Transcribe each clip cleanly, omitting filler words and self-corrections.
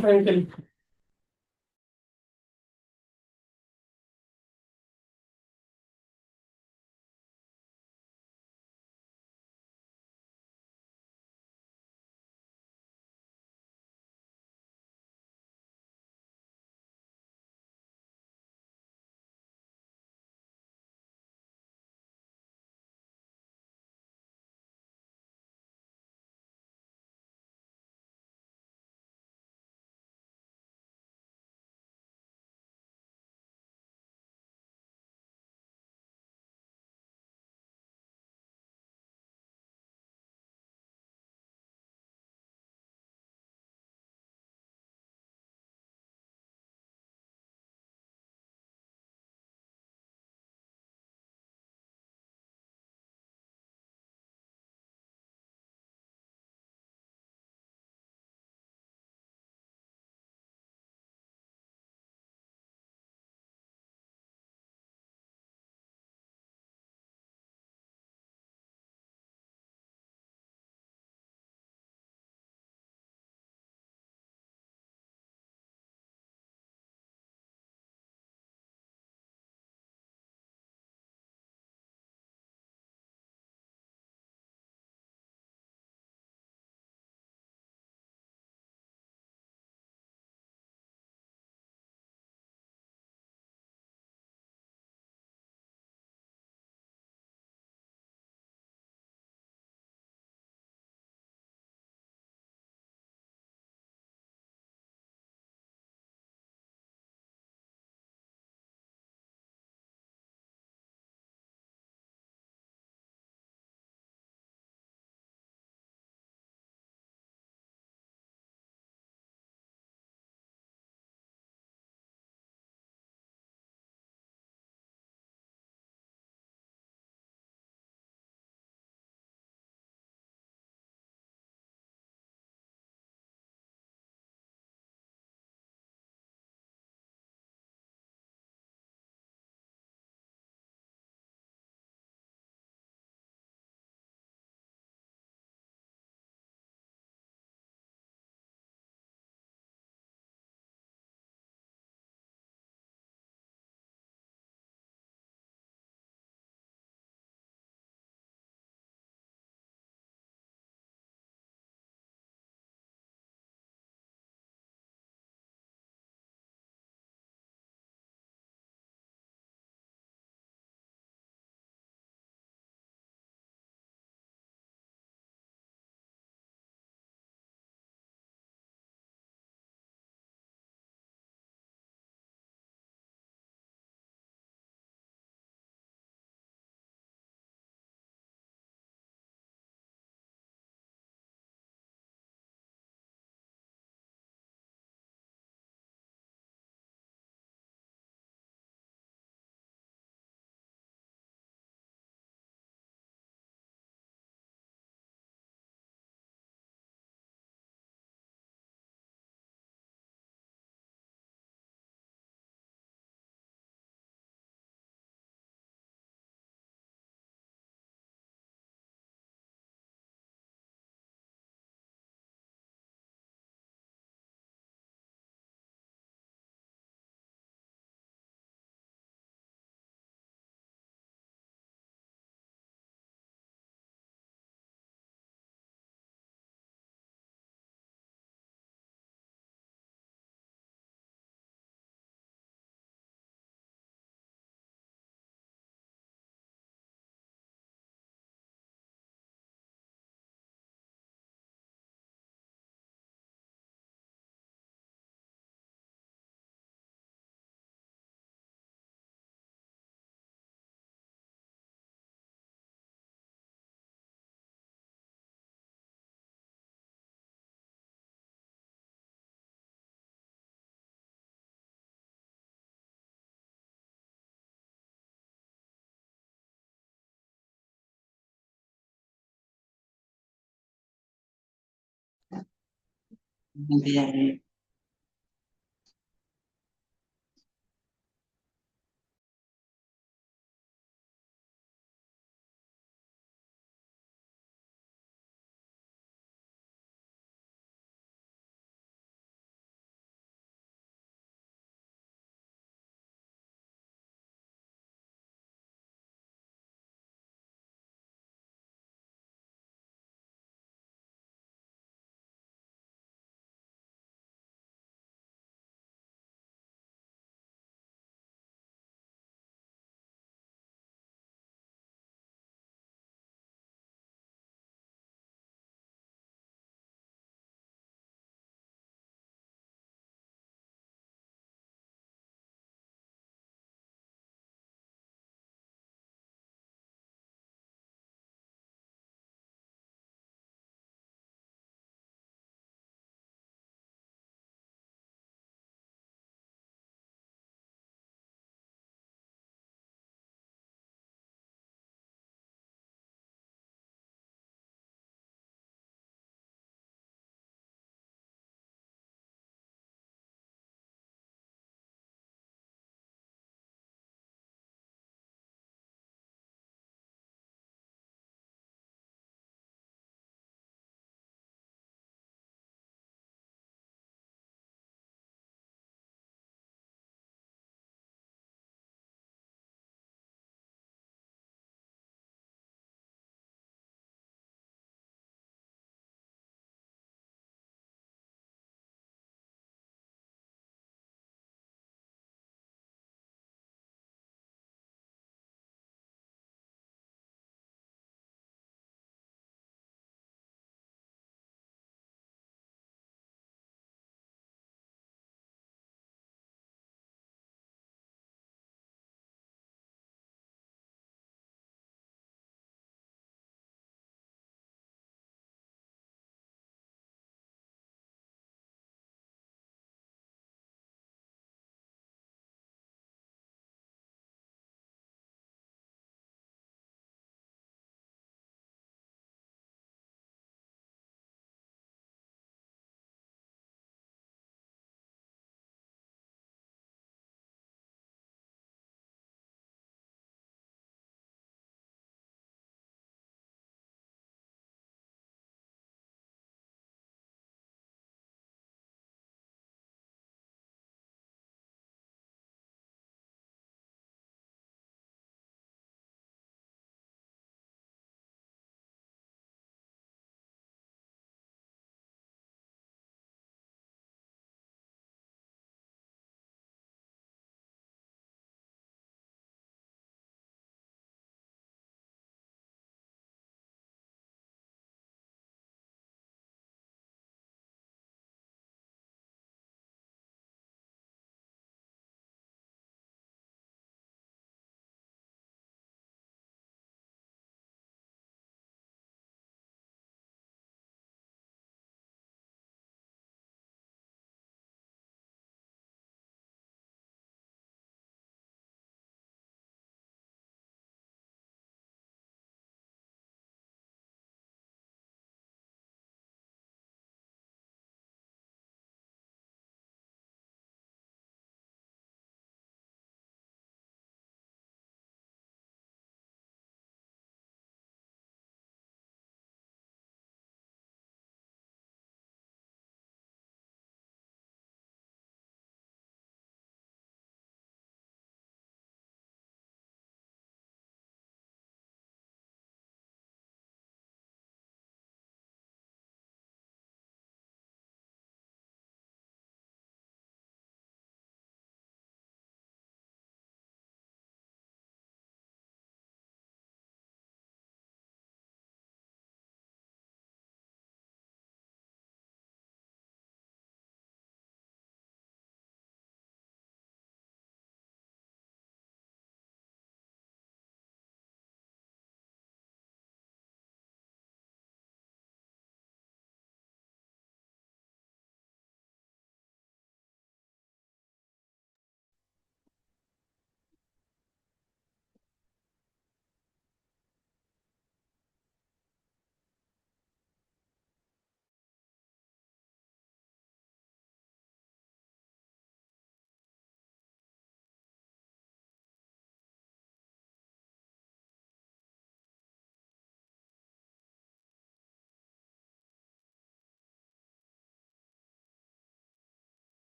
Frankl. Bene.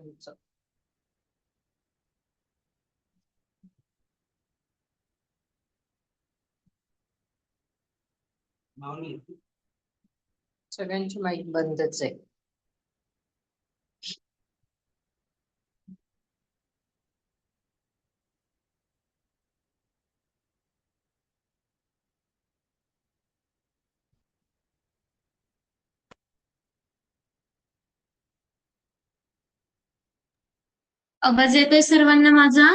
तुमचं सगळ्यांची mic बंदच आहे. आवाज येतोय सर्वांना माझा?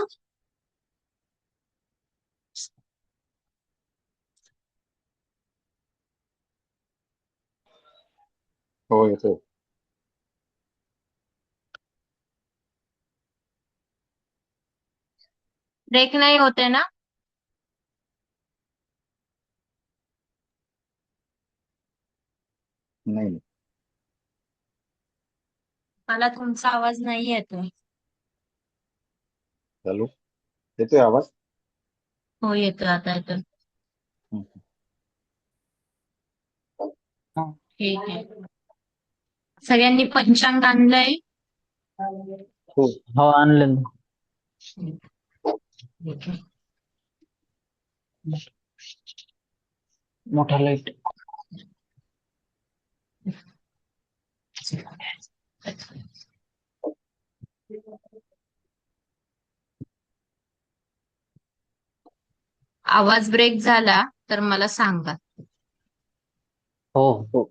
हो येतोय. ब्रेक नाही होते ना? नाही नाही. मला तुमचा आवाज नाही येतोय. चालू येतोय आवाज. हो येतोय, आता येतोय. हं. ठीक आहे. सगळ्यांनी पंचांग आणलंय? हो हो आणलं ना. ठीक आहे. मोठा लाईट. आवाज ब्रेक झाला तर मला सांगा. हो हो.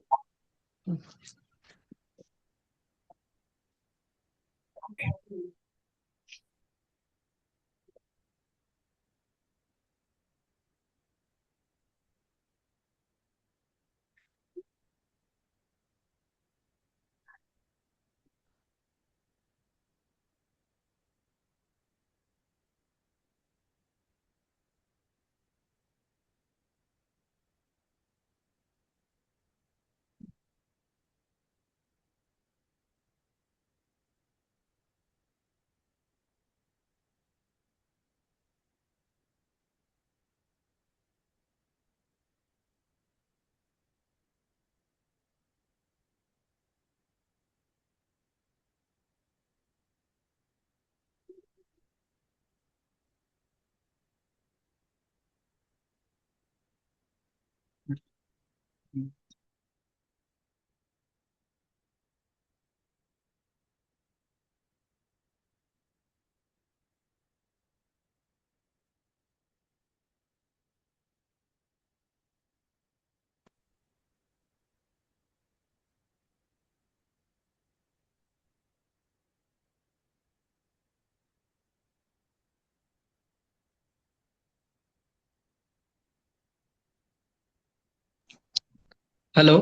हॅलो.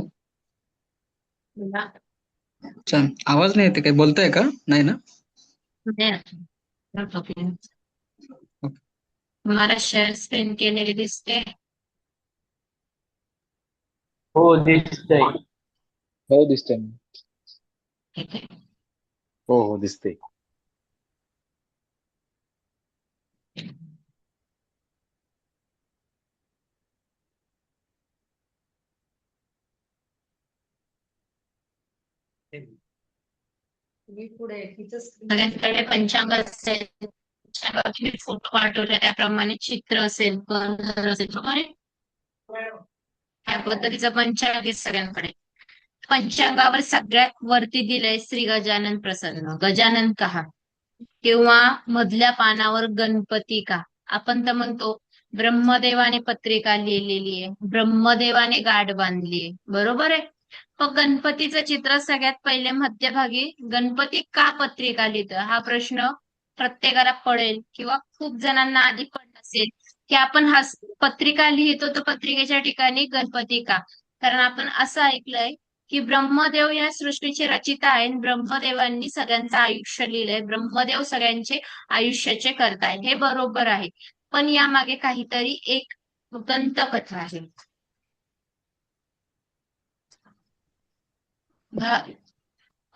मला अच्छा, आवाज नाही येते, काय बोलताय का? नाही ना? तुम्हाला शेअर स्क्रीन केलेली दिसते? हो दिसतंय. हो दिसतंय ना. ठीक आहे. हो हो दिसते. तुम्ही पुढे तिचं सगळ्यांकडे पंचांग असेल, पंचांगाचे फोटो पाठवले, त्याप्रमाणे चित्र असेल, कलर असेल, बरोबर आहे? त्या पद्धतीचं पंचांग आहे सगळ्यांकडे. पंचांगावर सगळ्यात वरती दिलंय श्री गजानन प्रसन्न, गजानन कहा, किंवा मधल्या पानावर गणपती का. आपण तर म्हणतो ब्रह्मदेवाने पत्रिका लिहिलेली आहे, ब्रह्मदेवाने गाठ बांधली आहे, बरोबर आहे. मग गणपतीचं चित्र सगळ्यात पहिले मध्यभागी गणपती का पत्रिका लिहितं, हा प्रश्न प्रत्येकाला पडेल किंवा खूप जणांना आधी पडला असेल की आपण हा पत्रिका लिहितो तर पत्रिकेच्या ठिकाणी गणपती का. कारण आपण असं ऐकलंय की ब्रह्मदेव या सृष्टीचे रचिता आहे, ब्रह्मदेवांनी सगळ्यांचं आयुष्य लिहिलंय, ब्रह्मदेव सगळ्यांचे आयुष्याचे करतायत, हे बरोबर आहे. पण यामागे काहीतरी एक दंतकथा आहे.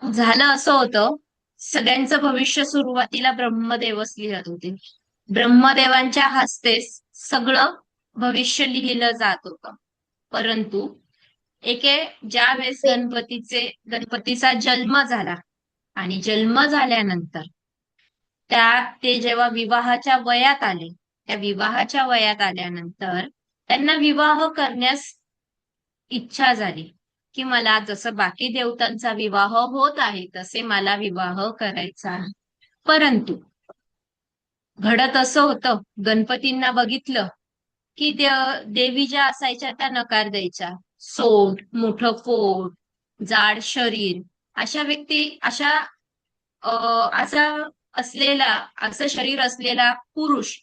झालं असं होतं, सगळ्यांचं भविष्य सुरुवातीला ब्रह्मदेवच लिहत होते. ब्रह्मदेवांच्या हस्ते सगळं भविष्य लिहिलं जात होतं. परंतु ज्या वेळेस गणपतीचा जन्म झाला आणि जन्म झाल्यानंतर ते जेव्हा विवाहाच्या वयात आले, त्या विवाहाच्या वयात आल्यानंतर त्यांना विवाह करण्यास इच्छा झाली की मला जसं बाकी देवतांचा विवाह होत आहे तसे मला विवाह करायचा आहे. परंतु घडत असं होतं, गणपतींना बघितलं की देवी ज्या असायच्या त्या नकार द्यायच्या. सोंड, मोठं पोट, जाड शरीर, अशा व्यक्ती असा असं शरीर असलेला पुरुष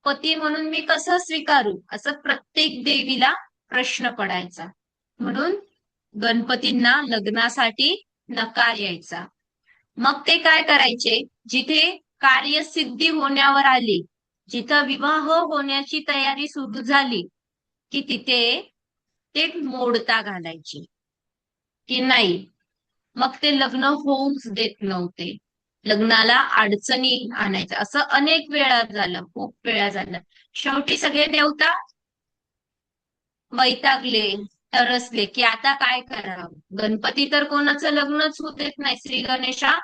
पती म्हणून मी कसं स्वीकारू, असं प्रत्येक देवीला प्रश्न पडायचा. म्हणून गणपतींना लग्नासाठी नकार यायचा. मग ते काय करायचे, जिथे कार्यसिद्धी होण्यावर आली, जिथं विवाह होण्याची तयारी सुरू झाली की तिथे ते मोडता घालायचे की नाही. मग ते लग्न होऊच देत नव्हते, लग्नाला अडचणी आणायचं. असं अनेक वेळा झालं, खूप वेळा झालं. शेवटी सगळे देवता वैतागले, तरसले की आता काय करावं. गणपती तर कोणाचं लग्नच होऊ देत नाही, श्री गणेशा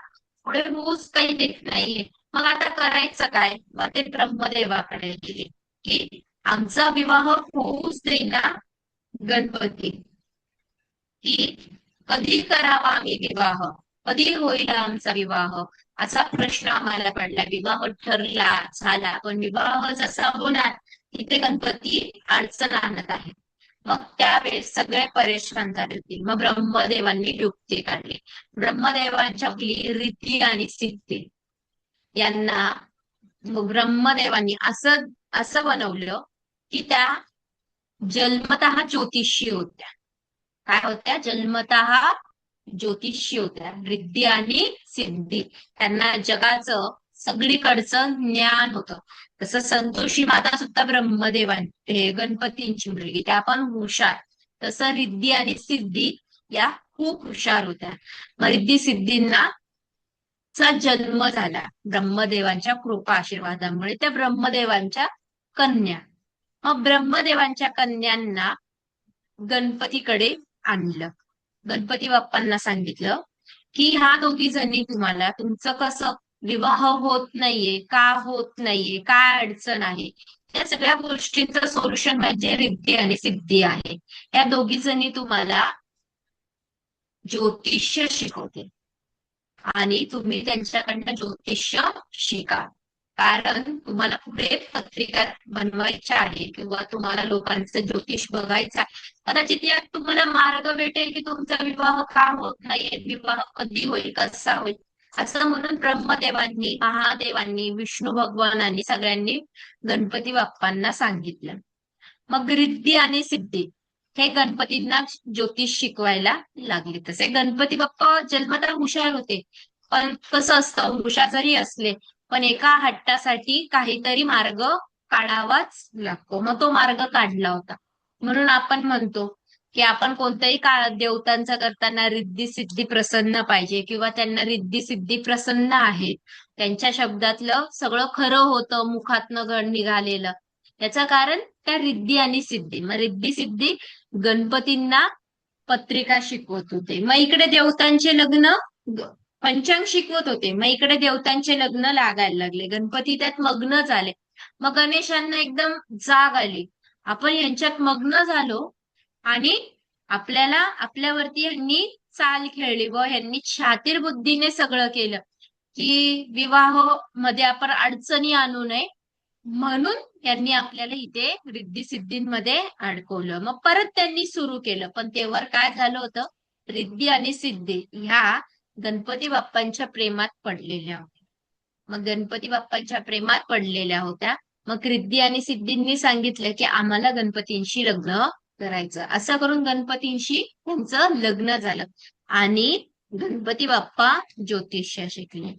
पुढे होऊच काही देत नाहीये. मग आता करायचं काय. मग ते ब्रह्मदेवाकडे गेले की आमचा विवाह होऊच देईना गणपती, की कधी करावा आम्ही विवाह, कधी होईल आमचा विवाह, असा प्रश्न आम्हाला पडला. विवाह ठरला, झाला, पण विवाह जसा होणार तिथे गणपती अडचण आणत आहे. मग त्यावेळेस सगळे परेशान झाले होते. मग ब्रह्मदेवांनी युक्ती काढली. ब्रह्मदेवांच्या रिद्धी आणि सिद्धी यांना ब्रह्मदेवांनी असं बनवलं की त्या जन्मतः ज्योतिषी होत्या. काय होत्या? जन्मतः ज्योतिषी होत्या, रिद्धी आणि सिद्धी. त्यांना जगाचं सगळीकडचं ज्ञान होतं. तसं संतोषी माता सुद्धा गणपतींची मुलगी, त्या पण हुशार. तसं रिद्धी आणि सिद्धी या खूप हुशार होत्या. मग रिद्धी सिद्धींना चा जन्म झाला ब्रह्मदेवांच्या कृपा आशीर्वादामुळे. त्या ब्रह्मदेवांच्या कन्या. मग ब्रह्मदेवांच्या कन्यांना गणपतीकडे आणलं. गणपती बाप्पांना सांगितलं की ह्या दोघी जणी तुम्हाला, तुमचं कसं विवाह होत नाहीये, का होत नाहीये, काय अडचण आहे, या सगळ्या गोष्टींचं सोल्युशन म्हणजे रिद्धी आणि सिद्धी आहे. या दोघी जणी तुम्हाला ज्योतिष्य शिकवते आणि तुम्ही त्यांच्याकडनं ज्योतिष्य शिका. कारण तुम्हाला पुढे पत्रिका बनवायच्या आहे किंवा तुम्हाला लोकांचं ज्योतिष बघायचं आहे. कदाचित यात तुम्हाला मार्ग भेटेल की तुमचा विवाह का होत नाहीये, विवाह कधी होईल, कसा होईल, असं म्हणून ब्रह्मदेवांनी, महादेवांनी, विष्णू भगवानांनी सगळ्यांनी गणपती बाप्पांना सांगितलं. मग रिद्धी आणि सिद्धी हे गणपतींना ज्योतिष शिकवायला लागले. तसे गणपती बाप्पा जन्मतः हुशार होते, पण कसं असतं, हुशार जरी असले पण एका हट्टासाठी काहीतरी मार्ग काढावाच लागतो. मग तो मार्ग काढला होता. म्हणून आपण म्हणतो की आपण कोणत्याही देवतांचा करताना रिद्धी सिद्धी प्रसन्न पाहिजे किंवा त्यांना रिद्धी सिद्धी प्रसन्न आहे, त्यांच्या शब्दातलं सगळं खरं होतं, मुखातनं निघालेलं. त्याचं कारण त्या रिद्धी आणि सिद्धी. मग रिद्धी सिद्धी गणपतींना पत्रिका शिकवत होते. मग इकडे देवतांचे लग्न, पंचांग शिकवत होते. मग इकडे देवतांचे लग्न लागायला लागले, गणपती त्यात मग्न झाले. मग गणेशांना एकदम जाग आली, आपण यांच्यात मग्न झालो आणि आपल्यावरती यांनी चाल खेळली व यांनी शातीर बुद्धीने सगळं केलं की विवाह मध्ये आपण अडचणी आणू नये, म्हणून यांनी आपल्याला इथे रिद्धी सिद्धींमध्ये अडकवलं. मग परत त्यांनी सुरू केलं, पण तेव्हा काय झालं होतं, रिद्धी आणि सिद्धी ह्या गणपती बाप्पांच्या प्रेमात पडलेल्या होत्या. मग गणपती बाप्पांच्या प्रेमात पडलेल्या होत्या. मग रिद्धी आणि सिद्धींनी सांगितलं की आम्हाला गणपतींशी लग्न करायचं. असं करून गणपतींशी त्यांचं लग्न झालं आणि गणपती बाप्पा ज्योतिष्य शिकले.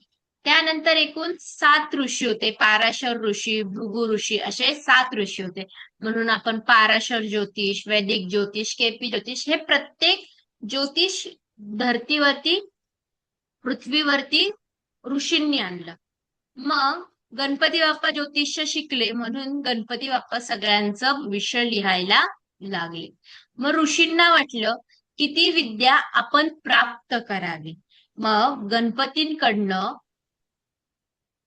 त्यानंतर एकूण 7 ऋषी होते. पाराशर ऋषी, भृगु ऋषी, असे 7 ऋषी होते. म्हणून आपण पाराशर ज्योतिष, वैदिक ज्योतिष, केपी ज्योतिष, हे प्रत्येक ज्योतिष धरतीवरती, पृथ्वीवरती ऋषींनी आणलं. मग गणपती बाप्पा ज्योतिष्य शिकले म्हणून गणपती बाप्पा सगळ्यांचं भविष्य लिहायला लागली. मग ऋषींना वाटलं की ती विद्या आपण प्राप्त करावी. मग गणपतींकडनं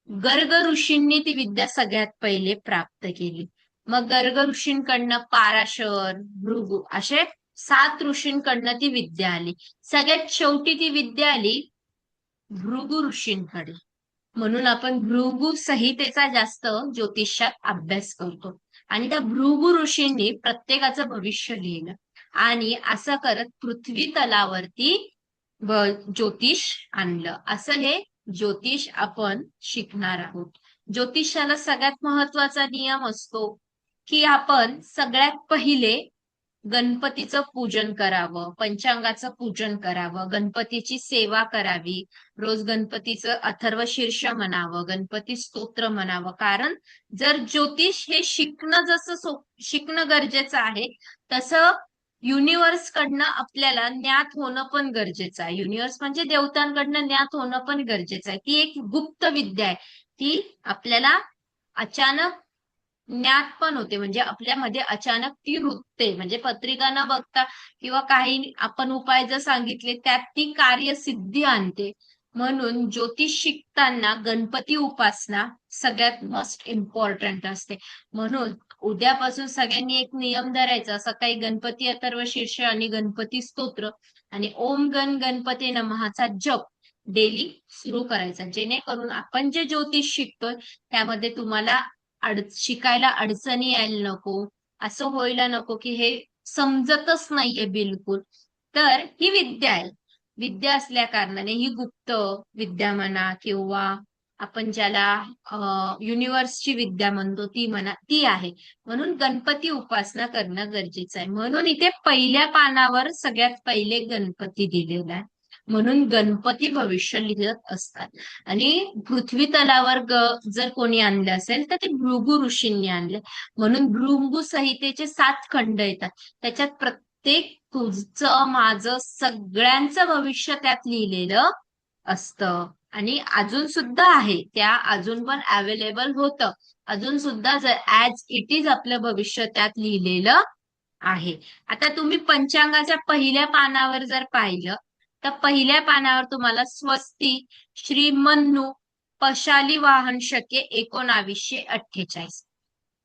गर्ग ऋषींनी ती विद्या सगळ्यात पहिले प्राप्त केली. मग गर्ग ऋषींकडनं पाराशर, भृगु असे 7 ऋषींकडनं ती विद्या आली. सगळ्यात शेवटी ती विद्या आली भृगु ऋषींकडे. म्हणून आपण भृगु संहितेचा जास्त ज्योतिषात अभ्यास करतो. आणि त्या भृगु ऋषींनी प्रत्येकाचं भविष्य लिहिलं आणि असं करत पृथ्वी तलावरती ज्योतिष आणलं. असं हे ज्योतिष आपण शिकणार आहोत. ज्योतिषाला सगळ्यात महत्वाचा नियम असतो की आपण सगळ्यात पहिले गणपतीचं पूजन करावं, पंचांगाचं पूजन करावं, गणपतीची सेवा करावी, रोज गणपतीचं अथर्वशीर्ष म्हणावं, गणपती स्तोत्र म्हणावं. कारण जर ज्योतिष हे शिकणं गरजेचं आहे, तसं युनिव्हर्स कडनं आपल्याला ज्ञात होणं पण गरजेचं आहे. युनिव्हर्स म्हणजे देवतांकडनं ज्ञात होणं पण गरजेचं आहे. ती एक गुप्त विद्या आहे, ती आपल्याला अचानक ज्ञात पण होते. म्हणजे आपल्यामध्ये अचानक ती रुतते. म्हणजे पत्रिका न बघता किंवा काही आपण उपाय जर सांगितले त्यात ती कार्यसिद्धी आणते. म्हणून ज्योतिष शिकताना गणपती उपासना सगळ्यात मोस्ट इम्पॉर्टंट असते. म्हणून उद्यापासून सगळ्यांनी एक नियम धरायचा, सकाळी गणपती अथर्वशीर्ष आणि गणपती स्तोत्र आणि ओम गण गणपती नमःचा जप डेली सुरू करायचा. जेणेकरून आपण जे ज्योतिष शिकतोय त्यामध्ये तुम्हाला शिकायला अडचणी यायला नको, असं व्हायला नको की हे समजतच नाहीये बिलकुल. तर ही विद्या आहे. विद्या असल्या कारणाने ही गुप्त विद्या म्हणा किंवा आपण ज्याला युनिव्हर्सची विद्या म्हणतो ती म्हणा, ती आहे. म्हणून गणपती उपासना करणं गरजेचं आहे. म्हणून इथे पहिल्या पानावर सगळ्यात पहिले गणपती दिलेला आहे. म्हणून गणपती भविष्य लिहित असतात. आणि पृथ्वी तलावर जर कोणी आणले असेल तर ते भृगु ऋषींनी आणले. म्हणून भृगु संहितेचे 7 खंड येतात. त्याच्यात प्रत्येक तुझं माझं सगळ्यांचं भविष्य त्यात लिहिलेलं असतं. आणि अजून सुद्धा आहे, त्या अजून पण अवेलेबल होतं. अजून सुद्धा ऍज इट इज आपलं भविष्य त्यात लिहिलेलं आहे. आता तुम्ही पंचांगाच्या पहिल्या पानावर जर पाहिलं तर पहिल्या पानावर तुम्हाला स्वस्ती, श्री मन्नू, पशाली वाहन शके 1948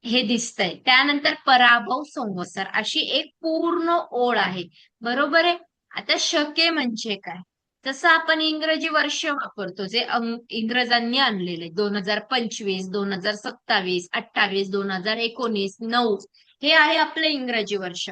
हे दिसतंय. त्यानंतर पराभव संवत्सर अशी एक पूर्ण ओळ आहे. बरोबर आहे. आता शके म्हणजे काय? जसं आपण इंग्रजी वर्ष वापरतो, जे इंग्रजांनी आणलेले 2025, 2027, 28, 2019, 9 हे आहे आपलं इंग्रजी वर्ष.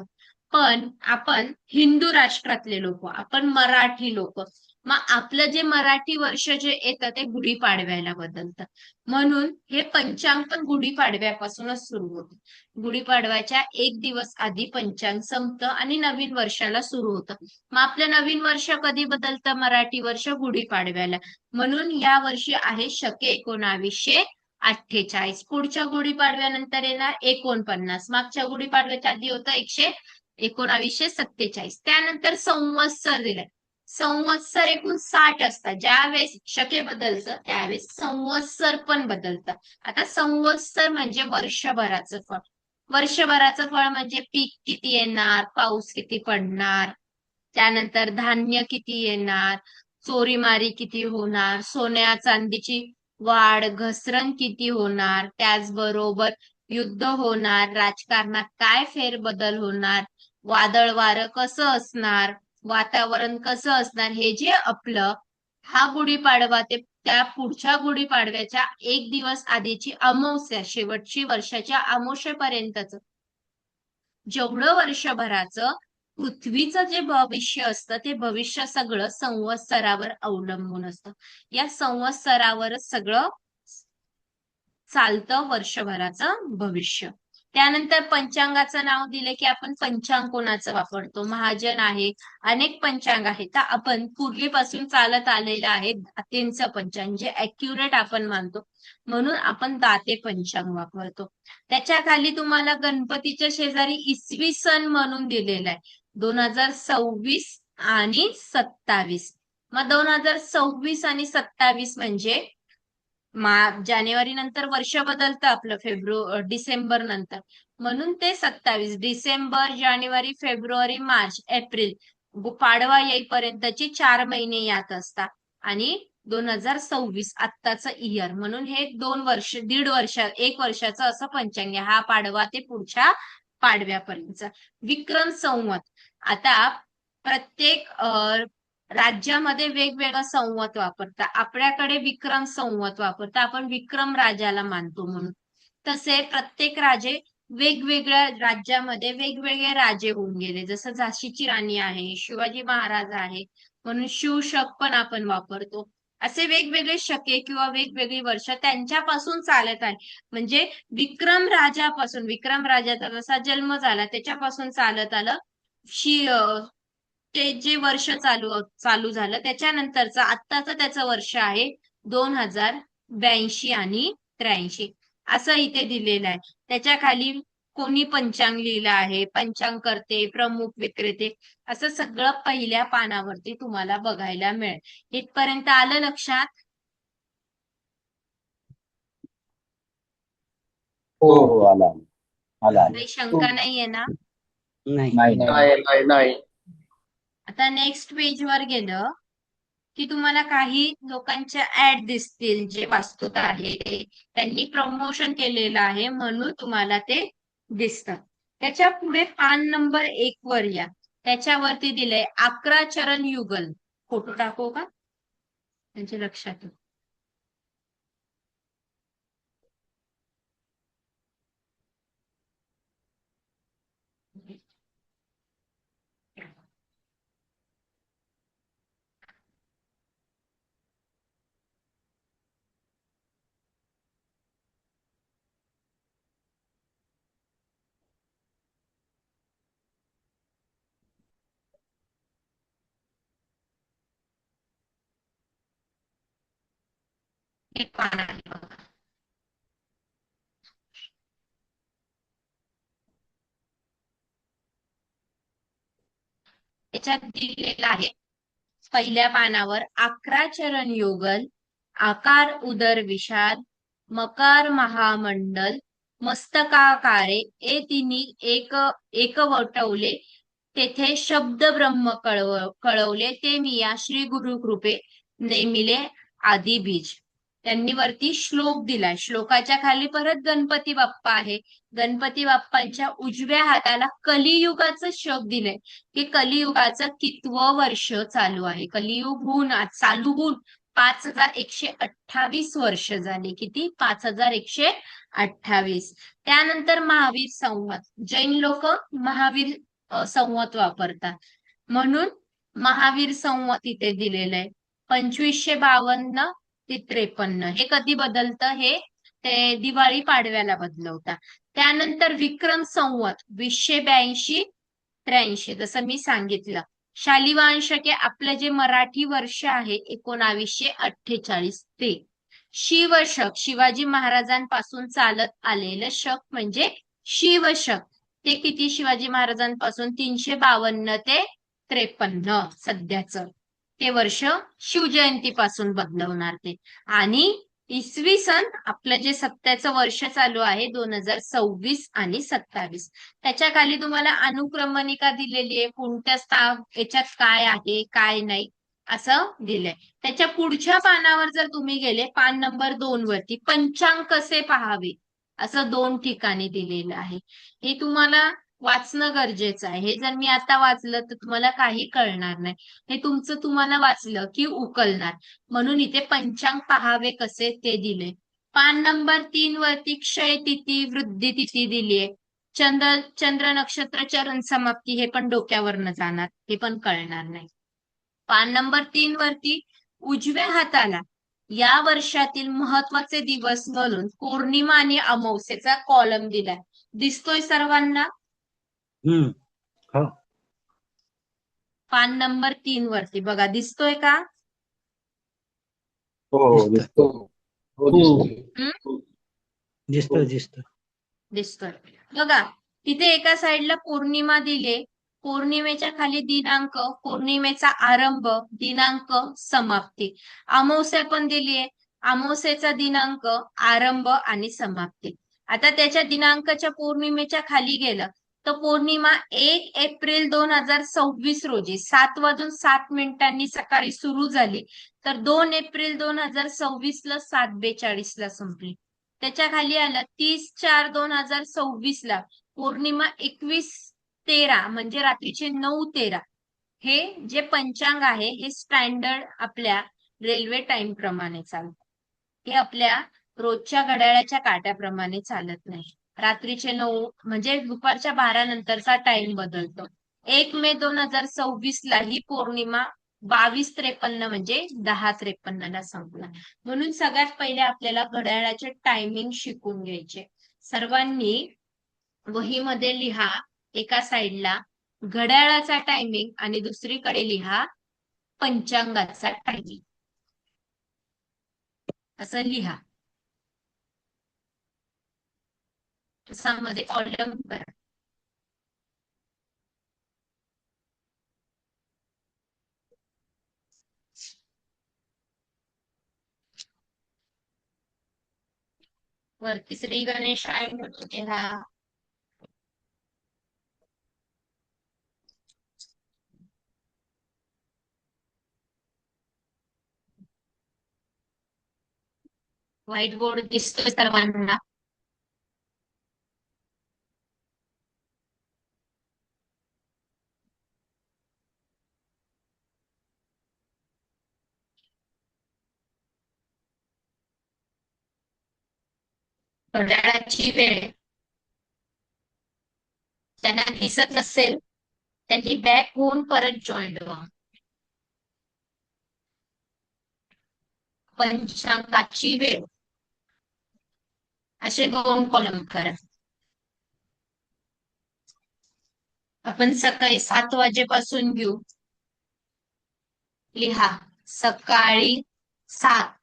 पण आपण हिंदू राष्ट्रातले लोक, आपण मराठी लोक, मग आपलं जे मराठी वर्ष जे येतं ते गुढीपाडव्याला बदलतं. म्हणून हे पंचांग पण गुढीपाडव्यापासूनच सुरू होतं. गुढीपाडव्याच्या 1 दिवस आधी पंचांग संपतं आणि नवीन वर्षाला सुरू होतं. मग आपलं नवीन वर्ष कधी बदलतं? मराठी वर्ष गुढीपाडव्याला. म्हणून या वर्षी आहे शके 1948. पुढच्या गुढीपाडव्यानंतर येणार 49. मागच्या गुढीपाडव्याच्या आधी होतं 1947. त्यानंतर संवत्सर दिलाय. संवत्सर एकूण 60 असतात. ज्यावेळेस शके बदलतं त्यावेळेस संवत्सर पण बदलतं. आता संवत्सर म्हणजे वर्षभराचं फळ. वर्षभराचं फळ म्हणजे पीक किती येणार, पाऊस किती पडणार, त्यानंतर धान्य किती येणार, चोरीमारी किती होणार, सोन्या चांदीची वाढ घसरण किती होणार, त्याचबरोबर युद्ध होणार, राजकारणात काय फेरबदल होणार, वादळ वारं कसं असणार, वातावरण कसं असणार, हे जे आपलं हा गुढीपाडवा ते त्या पुढच्या गुढीपाडव्याच्या 1 दिवस आधीची अमावस्या, शेवटची वर्षाच्या अमावस्येपर्यंतच जेवढं वर्षभराचं पृथ्वीचं जे भविष्य असतं ते भविष्य सगळं संवत्सरावर अवलंबून असतं. या संवत्सरावरच सगळं चालतं वर्षभराचं भविष्य. त्यानंतर पंचांगाचं नाव दिले की आपण पंचांग कोणाचं वापरतो? महाजन आहे, अनेक पंचांग आहेत. तर आपण पूर्वीपासून चालत आलेलं आहे दातेंचं पंचांग, जे अॅक्युरेट आपण मानतो, म्हणून आपण दाते पंचांग वापरतो. त्याच्या खाली तुम्हाला गणपतीच्या शेजारी इसवी सन म्हणून दिलेलं आहे 2026 आणि 27. मग 2026 आणि 27 म्हणजे जानेवारी नंतर वर्ष बदलतं आपलं डिसेंबर नंतर, म्हणून ते 27 डिसेंबर, जानेवारी, फेब्रुवारी, मार्च, एप्रिल पाडवा येईपर्यंतची 4 महिने यात असतात आणि 2026 आत्ताचं इयर, म्हणून हे 2 वर्ष, दीड वर्ष, 1 वर्षाचं असं पंचांग आहे. हा पाडवा ते पुढच्या पाडव्यापर्यंत. विक्रम संवत. आता प्रत्येक राज्यामध्ये वेगवेगळा संवत वापरतात. आपल्याकडे विक्रम संवत वापरतात, आपण विक्रम राजाला मानतो म्हणून. तसे प्रत्येक राजे वेगवेगळ्या राज्यामध्ये वेगवेगळे राजे होऊन गेले. जसं झाशीची राणी आहे, शिवाजी महाराज आहे, म्हणून शिवशक पण आपण वापरतो. असे वेगवेगळे शके किंवा वेगवेगळी वर्ष त्यांच्यापासून चालत आहे. म्हणजे विक्रम राजाचा जसा जन्म झाला त्याच्यापासून चालत आलं. ते जे वर्ष चालू झालं त्याच्यानंतरचं आत्ताचं त्याचं वर्ष आहे 2082 आणि 83 असं इथे दिलेलं आहे. त्याच्या खाली कोणी पंचांग लिहिलं आहे, पंचांगकर्ते, प्रमुख विक्रेते, असं सगळं पहिल्या पानावरती तुम्हाला बघायला मिळेल. इथपर्यंत आलं लक्षात? हो हो आला आला आला. काही शंका नाहीये ना? नाही. नाही नाही नाही. आता नेक्स्ट पेज वर गेलं की तुम्हाला काही लोकांच्या ऍड दिसतील, जे वास्तूत आहे ते त्यांनी प्रमोशन केलेलं आहे म्हणून तुम्हाला ते दिसतं. त्याच्या पुढे पान नंबर 1 वर या. त्याच्यावरती दिलंय 11 चरण युगल. फोटो टाकू का त्यांच्या लक्षात येईल. एक पान आहे बघा. त्याच्यात दिलेलं आहे पहिल्या पानावर 11 चरण युगल, आकार उदर विशाल, मकार महामंडल, मस्तकाकारे ए तिन्ही एक वटवले, तेथे शब्द ब्रह्म कळवले, ते मी या श्री गुरु कृपे नेमिले आदी बीज. त्यांनी वरती श्लोक दिलाय. श्लोकाच्या खाली परत गणपती बाप्पा आहे. गणपती बाप्पांच्या उजव्या हाताला कलियुगाचं शक दिलंय की कलियुगाचं कितवं वर्ष चालू आहे. कलियुग चालू होऊन 5128 वर्ष झाली. किती? 5128. त्यानंतर महावीर संवत. जैन लोक महावीर संवत वापरतात म्हणून महावीर संवत इथे दिलेलं आहे. 2552 ते 53. हे कधी बदलतं? हे ते दिवाळी पाडव्याला बदलवतात. त्यानंतर विक्रम संवत 2082 83, जसं मी सांगितलं. शालिवाहन शके आपलं जे मराठी वर्ष आहे 1948 ते. शिवशक शिवाजी महाराजांपासून चालत आलेलं शक म्हणजे शिवशक. ते किती? शिवाजी महाराजांपासून 352 ते 53 सध्याचं ते वर्ष शिवजयंतीपासून बदलवणार ते. आणि इसवी सन आपलं जे सत्याचं वर्ष चालू आहे 2026 आणि 27. त्याच्या खाली तुम्हाला अनुक्रमणिका दिलेली आहे, कोणत्या याच्यात काय आहे काय नाही असं दिलंय. त्याच्या पुढच्या पानावर जर तुम्ही गेले, पान नंबर 2 वरती पंचांग कसे पहावे असं 2 ठिकाणी दिलेलं आहे. हे तुम्हाला वाचणं गरजेचं आहे. हे जर मी आता वाचलं तर तुम्हाला काही कळणार नाही. हे तुमचं तुम्हाला वाचलं की उकलणार, म्हणून इथे पंचांग पहावे कसे ते दिले. पान नंबर 3 वरती क्षय तिथी, वृद्धी तिथी दिलीये. चंद्र नक्षत्र चरण समाप्ती हे पण डोक्यावरनं जाणार, हे पण कळणार नाही. पान नंबर 3 वरती उजव्या हाताला या वर्षातील महत्वाचे दिवस म्हणून पौर्णिमा आणि अमावस्येचा कॉलम दिलाय. दिसतोय सर्वांना? हो. पान नंबर 3 वरती बघा, दिसतोय का? हो हो दिसतो. हो दिसतो. दिसतो. दिसतोय बघा. तिथे एका साइडला पौर्णिमा दिले, पौर्णिमेच्या खाली दिनांक, पौर्णिमेचा आरंभ, दिनांक, समाप्ती. अमावस्या पण दिलीये, अमावस्येचा दिनांक, आरंभ आणि समाप्ती. आता त्याच्या दिनांकाच्या पौर्णिमेच्या खाली गेलं तर पौर्णिमा 1 एप्रिल 2026 रोजी 7:07 सकाळी सुरू झाली, तर 2 एप्रिल 2026 ला 7:42 ला संपली. त्याच्या खाली आलं 30/4/2026 ला पौर्णिमा 21:13 म्हणजे रात्रीचे 9:13. हे जे पंचांग आहे हे स्टँडर्ड आपल्या रेल्वे टाइम प्रमाणे चालतं. हे आपल्या रोजच्या घड्याळाच्या काट्याप्रमाणे चालत नाही. रात्रीचे 9 म्हणजे दुपारच्या 12 नंतरचा टाइम बदलतो. 1 मे 2026 ला ही पौर्णिमा 22:53 म्हणजे 10:53 ला संपला. म्हणून सगळ्यात पहिले आपल्याला घड्याळाचे टायमिंग शिकून घ्यायचे. सर्वांनी वहीमध्ये लिहा एका साईडला घड्याळाचा टायमिंग आणि दुसरीकडे लिहा पंचांगाचा टायमिंग. असं लिहा. मध्ये कॉलम करा. वरती श्री गणेश लिहा. व्हाईट बोर्ड दिसतोय सर्वांना? घड्याळाची वेळ त्यांना दिसत नसेल त्यांनी बॅक होऊन परत जॉईन व्हा. पंचांगाची वेळ असे 2 कॉलम करा. आपण सकाळी 7 वाजेपासून घेऊ. लिहा सकाळी 7.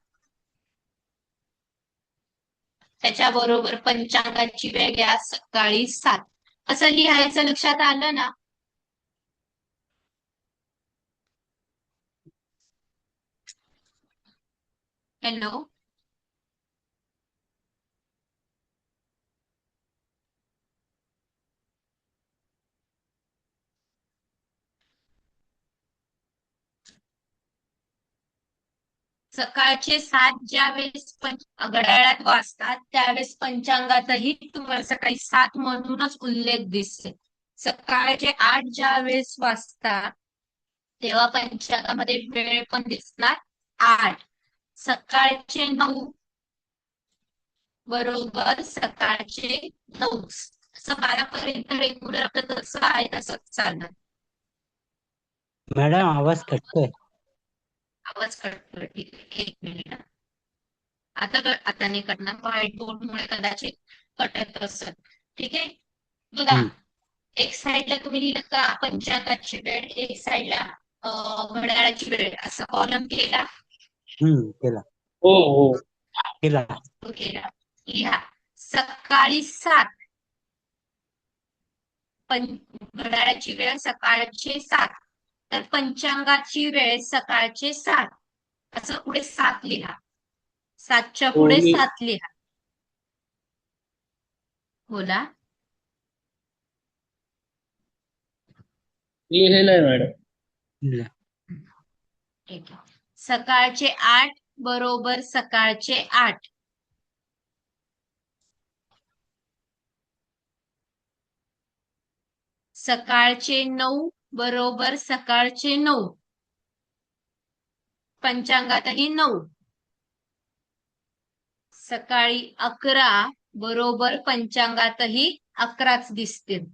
त्याच्याबरोबर पंचांगाची वेळ घ्या सकाळी 7. असं लिहायचं लक्षात आलं ना? हॅलो. सकाळचे 7 ज्यावेळेस घड्याळात वाजतात त्यावेळेस पंचांगातही तुम्हाला सकाळी 7 म्हणूनच उल्लेख दिसेल. सकाळचे 8 ज्यावेळेस वाजतात तेव्हा पंचांगामध्ये वेळ पण दिसणार 8. सकाळचे 9 बरोबर सकाळचे 9 असं 12 पर्यंत रेग्युलर आपलं तसं आहे तसंच चालणार. मॅडम आवाज कटतोय. आवाज कटतोय. ठीक आहे 1 मिनिट. आता नाही कटणार. व्हाईट बोर्ड मुळे कदाचित कटत असत. ठीक आहे. बघा एक साईडला तुम्ही लिहिलं का पंचांगाची वेळ, एक साईडला घड्याळाची वेळ असा कॉलम केला. केला. हो हो केला. केला. लिहा सकाळी 7. घड्याळाची वेळ सकाळचे 7 तर पंचांगाची वेळ सकाळचे 7 असं पुढे 7 लिहा. 7च्या हो, पुढे मी 7 लिहा. बोला. लिहिलेलं आहे मॅडम. लिहिला. ठीक आहे. सकाळचे 8 बरोबर सकाळचे 8. सकाळचे 9 बरोबर सकाळचे 9. पंचांगातही 9. सकाळी 11 बरोबर पंचांगातही 11च दिसतील.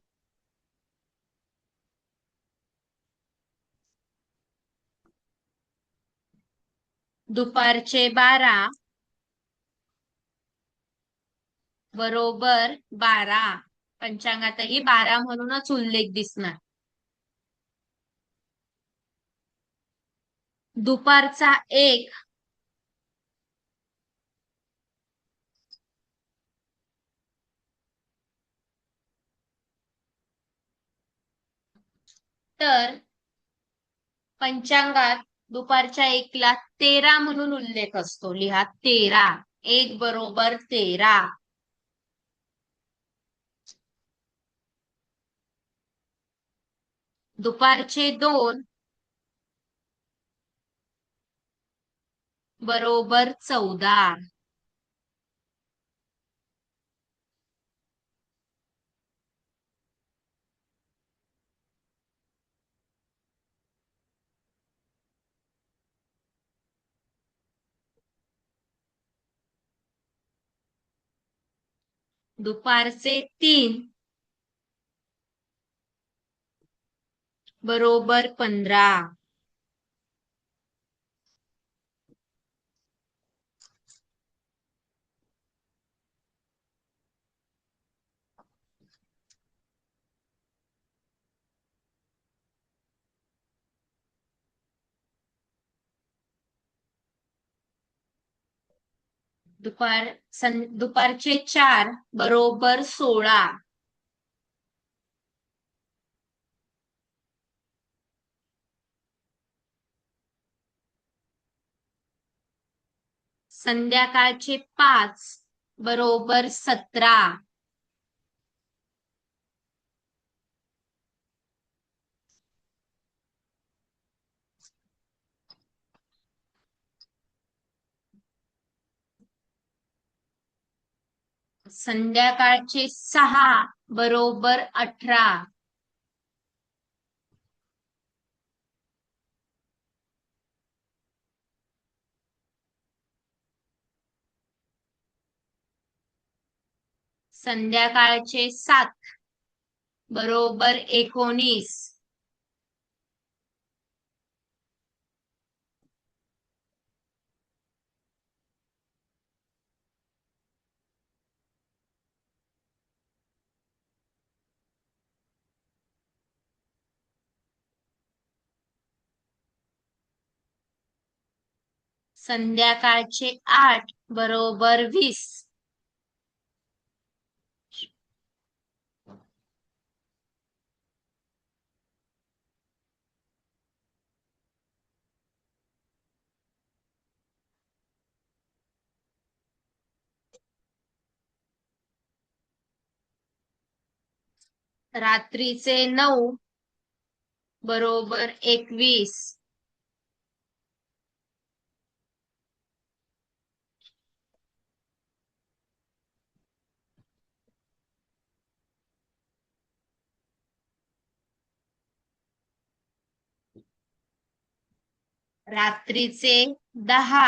दुपारचे 12 बरोबर 12 पंचांगातही 12 म्हणूनच उल्लेख दिसणार. दुपारचा 1 तर पंचांगात दुपारच्या 1ला 13 म्हणून उल्लेख असतो. लिहा 13. 1 बरोबर 13. दुपारचे 2 बरोबर 14. दुपारचे 3 बरोबर 15. दुपारचे 4 बरोबर 16. संध्याकाळचे 5 बरोबर 17. संध्याकाळचे 6 बरोबर 18. संध्याकाळचे 7 बरोबर 19. संध्याकाळचे 8 बरोबर 20. रात्रीचे 9 बरोबर 21. रात्रीचे 10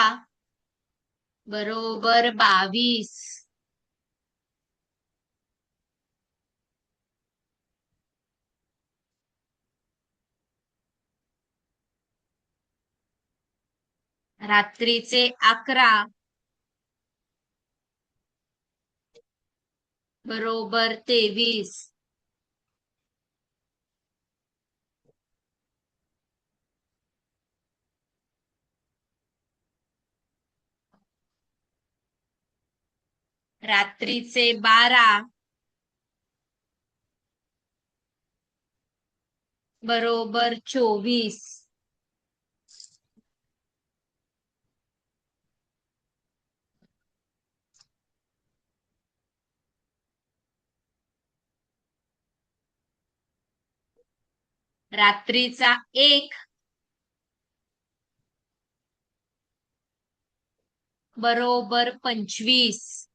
बरोबर 22. रात्रीचे 11 बरोबर 23. रात्रीचे 12 बरोबर 24. रात्रीचा 1 बरोबर 25.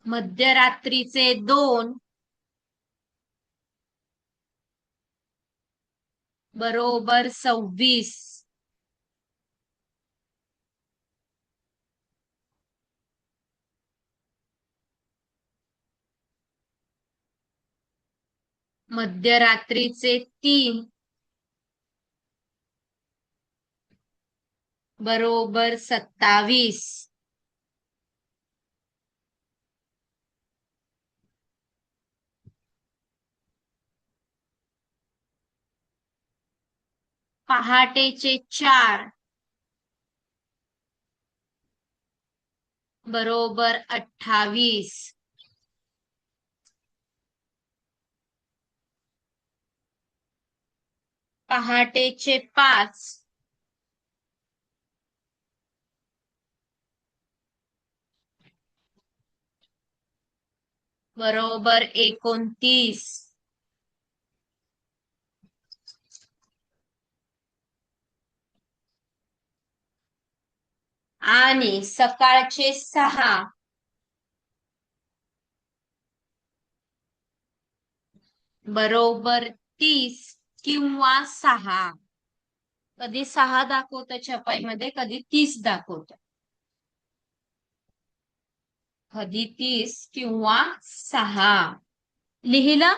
मध्यरात्रीचे 2 बरोबर 26. मध्यरात्रीचे 3 बरोबर 27. पहाटेचे 4 बरोबर 28. पहाटेचे 5 बरोबर 29 आणि सकाळचे 6 बरोबर 30 किंवा 6. कधी 6 दाखवतं छपाईमध्ये, कधी 30 दाखवतं. कधी 30 किंवा 6 लिहिलं.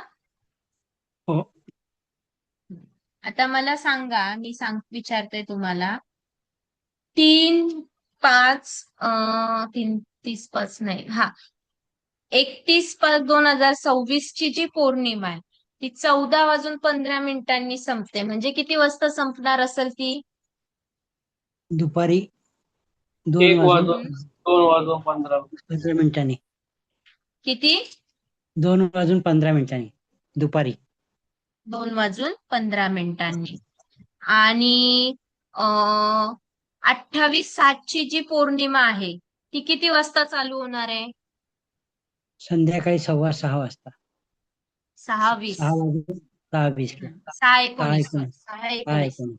हो. आता मला सांगा, मी विचारते तुम्हाला 3 5 30 5 नाही, 31/5/2026 ची जी पौर्णिमा आहे ती 14:15 संपते. म्हणजे किती वाजता संपणार असेल ती? दुपारी 1 वाजून हम्म. 2 वाजून 15 15 मिनिटांनी. किती? 2 वाजून 15 मिनिटांनी दुपारी. 2:15 आणि 28/7 ची जी पौर्णिमा आहे ती किती वाजता चालू होणार आहे? संध्याकाळी 6:15 वाजता. 6:20. 6:20 ला. 6:19 6:19. 6:19.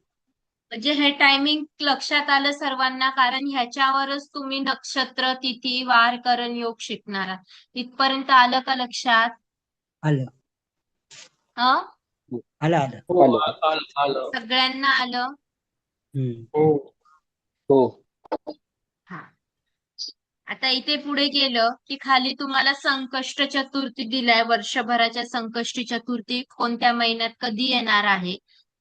म्हणजे हे टायमिंग लक्षात आलं सर्वांना, कारण ह्याच्यावरच तुम्ही नक्षत्र, तिथी, वार, करण, योग शिकणार आहात. इथपर्यंत आलं का लक्षात? आलं हं? आलं आलं. हो, आलं. आलं. सगळ्यांना आलं? हम्म. हो. हो. हा. आता इथे पुढे गेलं की खाली तुम्हाला संकष्ट चतुर्थी दिलाय. वर्षभराच्या संकष्टी चतुर्थी कोणत्या महिन्यात कधी येणार आहे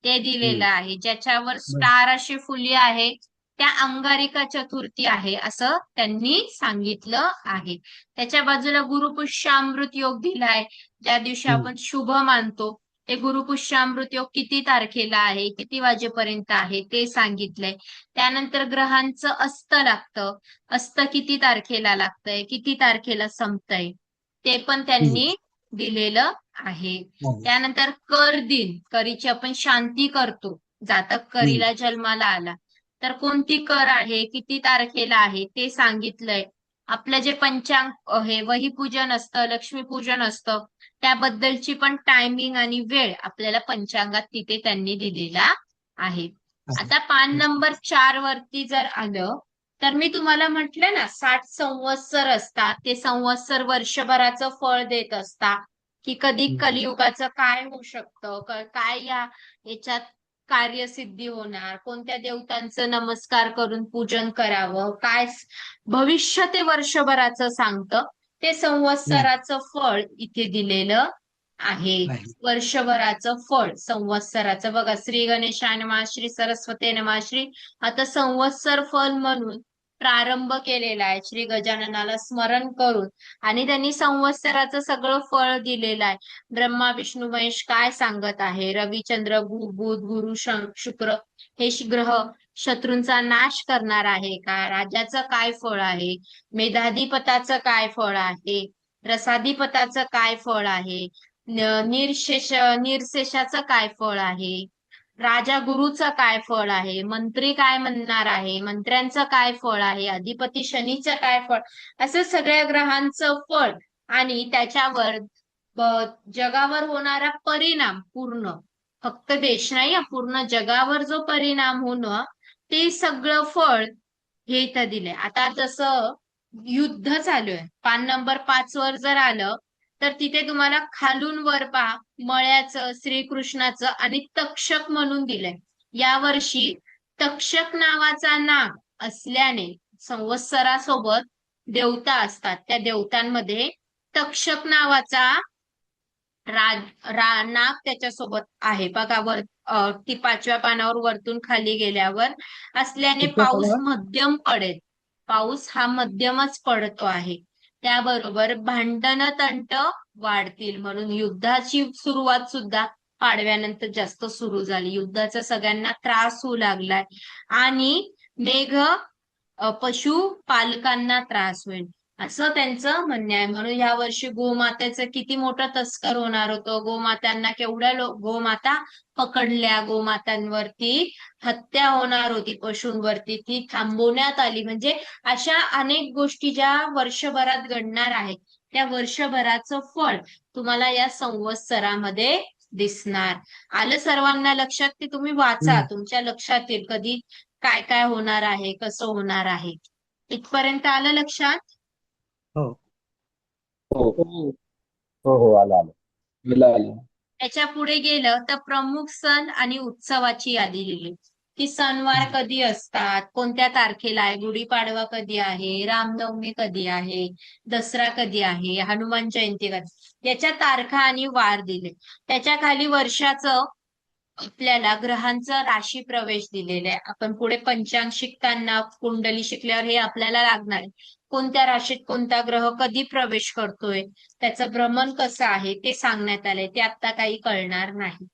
ते दिलेलं आहे. ज्याच्यावर स्टार अशी फुली आहे त्या अंगारिका चतुर्थी आहे असं त्यांनी सांगितलं आहे. त्याच्या बाजूला गुरुपुष्यामृत योग दिलाय, ज्या दिवशी आपण शुभ मानतो. ते गुरुपुष्यामृत योग किती तारखेला आहे, किती वाजेपर्यंत आहे ते सांगितलंय. त्यानंतर ग्रहांचं अस्त लागतं. अस्त किती तारखेला लागतंय, किती तारखेला संपतंय ते पण त्यांनी दिलेलं आहे. त्यानंतर कर दिन, करीची आपण शांती करतो. जातक करीला जन्माला आला तर कोणती कर आहे, किती तारखेला आहे ते सांगितलंय. आपलं जे पंचांग हे वहीपूजन असतं, लक्ष्मीपूजन असतं, त्याबद्दलची पण टायमिंग आणि वेळ आपल्याला पंचांगात तिथे त्यांनी दिलेला आहे. आता पान नंबर 4 वरती जर आलं तर मी तुम्हाला म्हटलं ना 60 संवत्सर असतात. ते संवत्सर वर्षभराचं फळ देत असतात. की कधी कलियुगाचं काय होऊ शकतं, काय याच्यात कार्यसिद्धी होणार, कोणत्या देवतांचं नमस्कार करून पूजन करावं, काय भविष्य ते वर्षभराचं सांगतं. ते संवत्सराचं फळ इथे दिलेलं आहे. वर्षभराचं फळ संवत्सराचं बघा, श्री गणेशाय नमः, श्री सरस्वती नमः, श्री. आता संवत्सर फल म्हणून प्रारंभ केलेला आहे श्री गजाननाला स्मरण करून, आणि त्यांनी संवत्सराचं सगळं फळ दिलेलं आहे. ब्रह्मा विष्णू महेश काय सांगत आहे, रविचंद्र बुध गुरु शुक्र हे ग्रह शत्रूंचा नाश करणार आहे का, राजाचं काय फळ आहे, मेधाधिपताचं काय फळ आहे, रसाधिपताचं काय फळ आहे, निर्शेषाचं काय फळ आहे, राजा गुरुचं काय फळ आहे, मंत्री काय म्हणणार आहे, मंत्र्यांचं काय फळ आहे, अधिपती शनीचं काय फळ, असं सगळ्या ग्रहांचं फळ आणि त्याच्यावर जगावर होणारा परिणाम, पूर्ण फक्त देश नाही, पूर्ण जगावर जो परिणाम होणं ते सगळं फळ हे इथं दिलंय. आता जसं युद्ध चालू आहे, पान नंबर 5 वर जर आलं तर तिथे तुम्हाला खालून वर पहा मळ्याचं, श्रीकृष्णाचं आणि तक्षक म्हणून दिलंय. यावर्षी तक्षक नावाचा नाग असल्याने संवत्सरासोबत देवता असतात, त्या देवतांमध्ये तक्षक नावाचा नाग त्याच्यासोबत आहे. बघा वर ती 5व्या पानावर वरतून खाली गेल्यावर असल्याने पाऊस मध्यम पडेल. पाऊस हा मध्यमच पडतो आहे. त्याबरोबर भांडण तंट वाढतील, म्हणून युद्धाची सुरुवात सुद्धा पाडव्यानंतर जास्त सुरू झाली. युद्धाचा सगळ्यांना त्रास होऊ लागलाय आणि मेघ पशु पालकांना त्रास होईल. असं त्यांचं म्हणणं आहे. म्हणून या वर्षी गोमातेचं किती मोठं तस्कर होणार होतं. गोमातांना केवढ्या गोमाता पकडल्या, गोमातांवरती हत्या होणार होती, पशूंवरती ती थांबवण्यात आली. म्हणजे अशा अनेक गोष्टी ज्या वर्षभरात घडणार आहेत त्या वर्षभराचं फळ तुम्हाला या संवत्सरामध्ये दिसणार. आलं सर्वांना लक्षात? ते तुम्ही वाचा, तुमच्या लक्षात येईल कधी काय काय होणार आहे, कसं होणार आहे. इथपर्यंत आलं लक्षात? हो. हो हो. हो हो आलं आलं आलं. त्याच्या पुढे गेलं तर प्रमुख सण आणि उत्सवाची यादी लिहिली की सणवार कधी असतात, कोणत्या तारखेला आहे, गुढीपाडवा कधी आहे, रामनवमी कधी आहे, दसरा कधी आहे, हनुमान जयंती कधी, याच्या तारखा आणि वार दिले. त्याच्या खाली वर्षाचं आपल्याला ग्रहांचा राशी प्रवेश दिलेला आहे. आपण पुढे पंचांग शिकताना कुंडली शिकल्यावर हे आपल्याला लागणार आहे. कोणत्या राशीत कोणता ग्रह कधी प्रवेश करतोय, त्याचं भ्रमण कसं आहे ते सांगण्यात आलंय. ते आता काही कळणार नाही.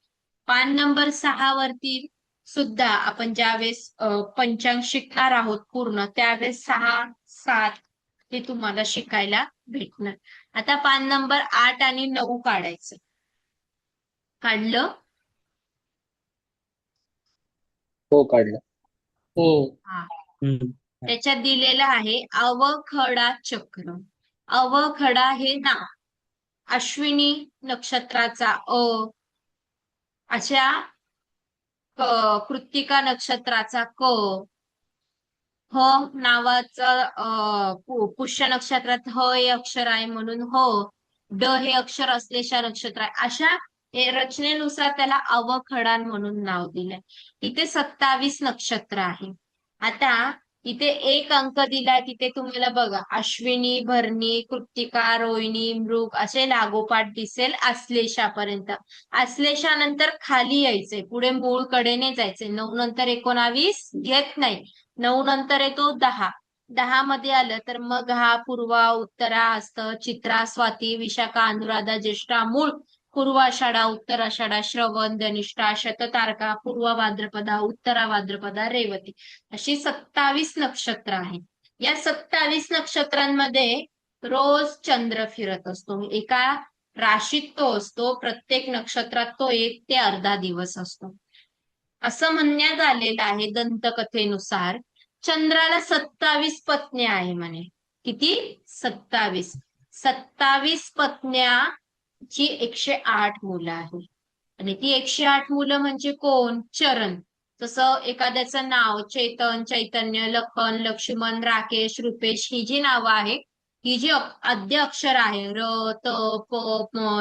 पान नंबर 6 वरती सुद्धा आपण ज्यावेळेस पंचांग शिकणार आहोत पूर्ण त्यावेळेस 6, 7 हे तुम्हाला शिकायला भेटणार. आता पान नंबर 8 आणि 9 काढायचं. काढलं? हो काढलं. हो. हम्म. त्याच्यात दिलेलं आहे अवखडा चक्र. अवखडा हे नाव अश्विनी नक्षत्राचा अशा कृत्तिका नक्षत्राचा ह नावाचं पुष्य नक्षत्रात ह हे अक्षर आहे म्हणून ड हे अक्षर असलेल्या नक्षत्र आहे. अशा रचनेनुसार त्याला अवखडा म्हणून नाव दिलंय. इथे 27 नक्षत्र आहे. आता इथे एक अंक दिलाय, तिथे तुम्हाला बघा अश्विनी, भरणी, कृत्तिका, रोहिणी, मृग असे लागोपाठ दिसेल आश्लेषापर्यंत. आश्लेषानंतर खाली यायचंय, पुढे मूळ कडेने जायचंय. 9 नंतर 19 येत नाही. 9 नंतर येतो 10. 10 मध्ये आलं तर मग हा पूर्वा, उत्तरा, हस्त, चित्रा, स्वाती, विशाखा, अनुराधा, ज्येष्ठा, मूळ, पूर्वाषाढा, उत्तराषाढा, श्रवण, धनिष्ठा, शततारका, पूर्व भाद्रपदा, उत्तरा भाद्रपदा, रेवती अशी 27 नक्षत्र आहेत. या 27 नक्षत्रांमध्ये रोज चंद्र फिरत असतो. एका राशीत तो असतो. प्रत्येक नक्षत्रात तो 1 ते अर्धा दिवस असतो. असं म्हणण्यात आलेलं आहे दंतकथेनुसार चंद्राला 27 पत्न्या आहे म्हणे. किती? 27. 27 पत्न्याची 108 मुलं आहेत. आणि ती 108 मुलं म्हणजे कोण? चरण. जसं एखाद्याचं नाव चेतन, चैतन्य, लखन, लक्ष्मण, राकेश, रुपेश ही जी नावं आहेत, ही जी आद्य अक्षर आहे र, त, प, म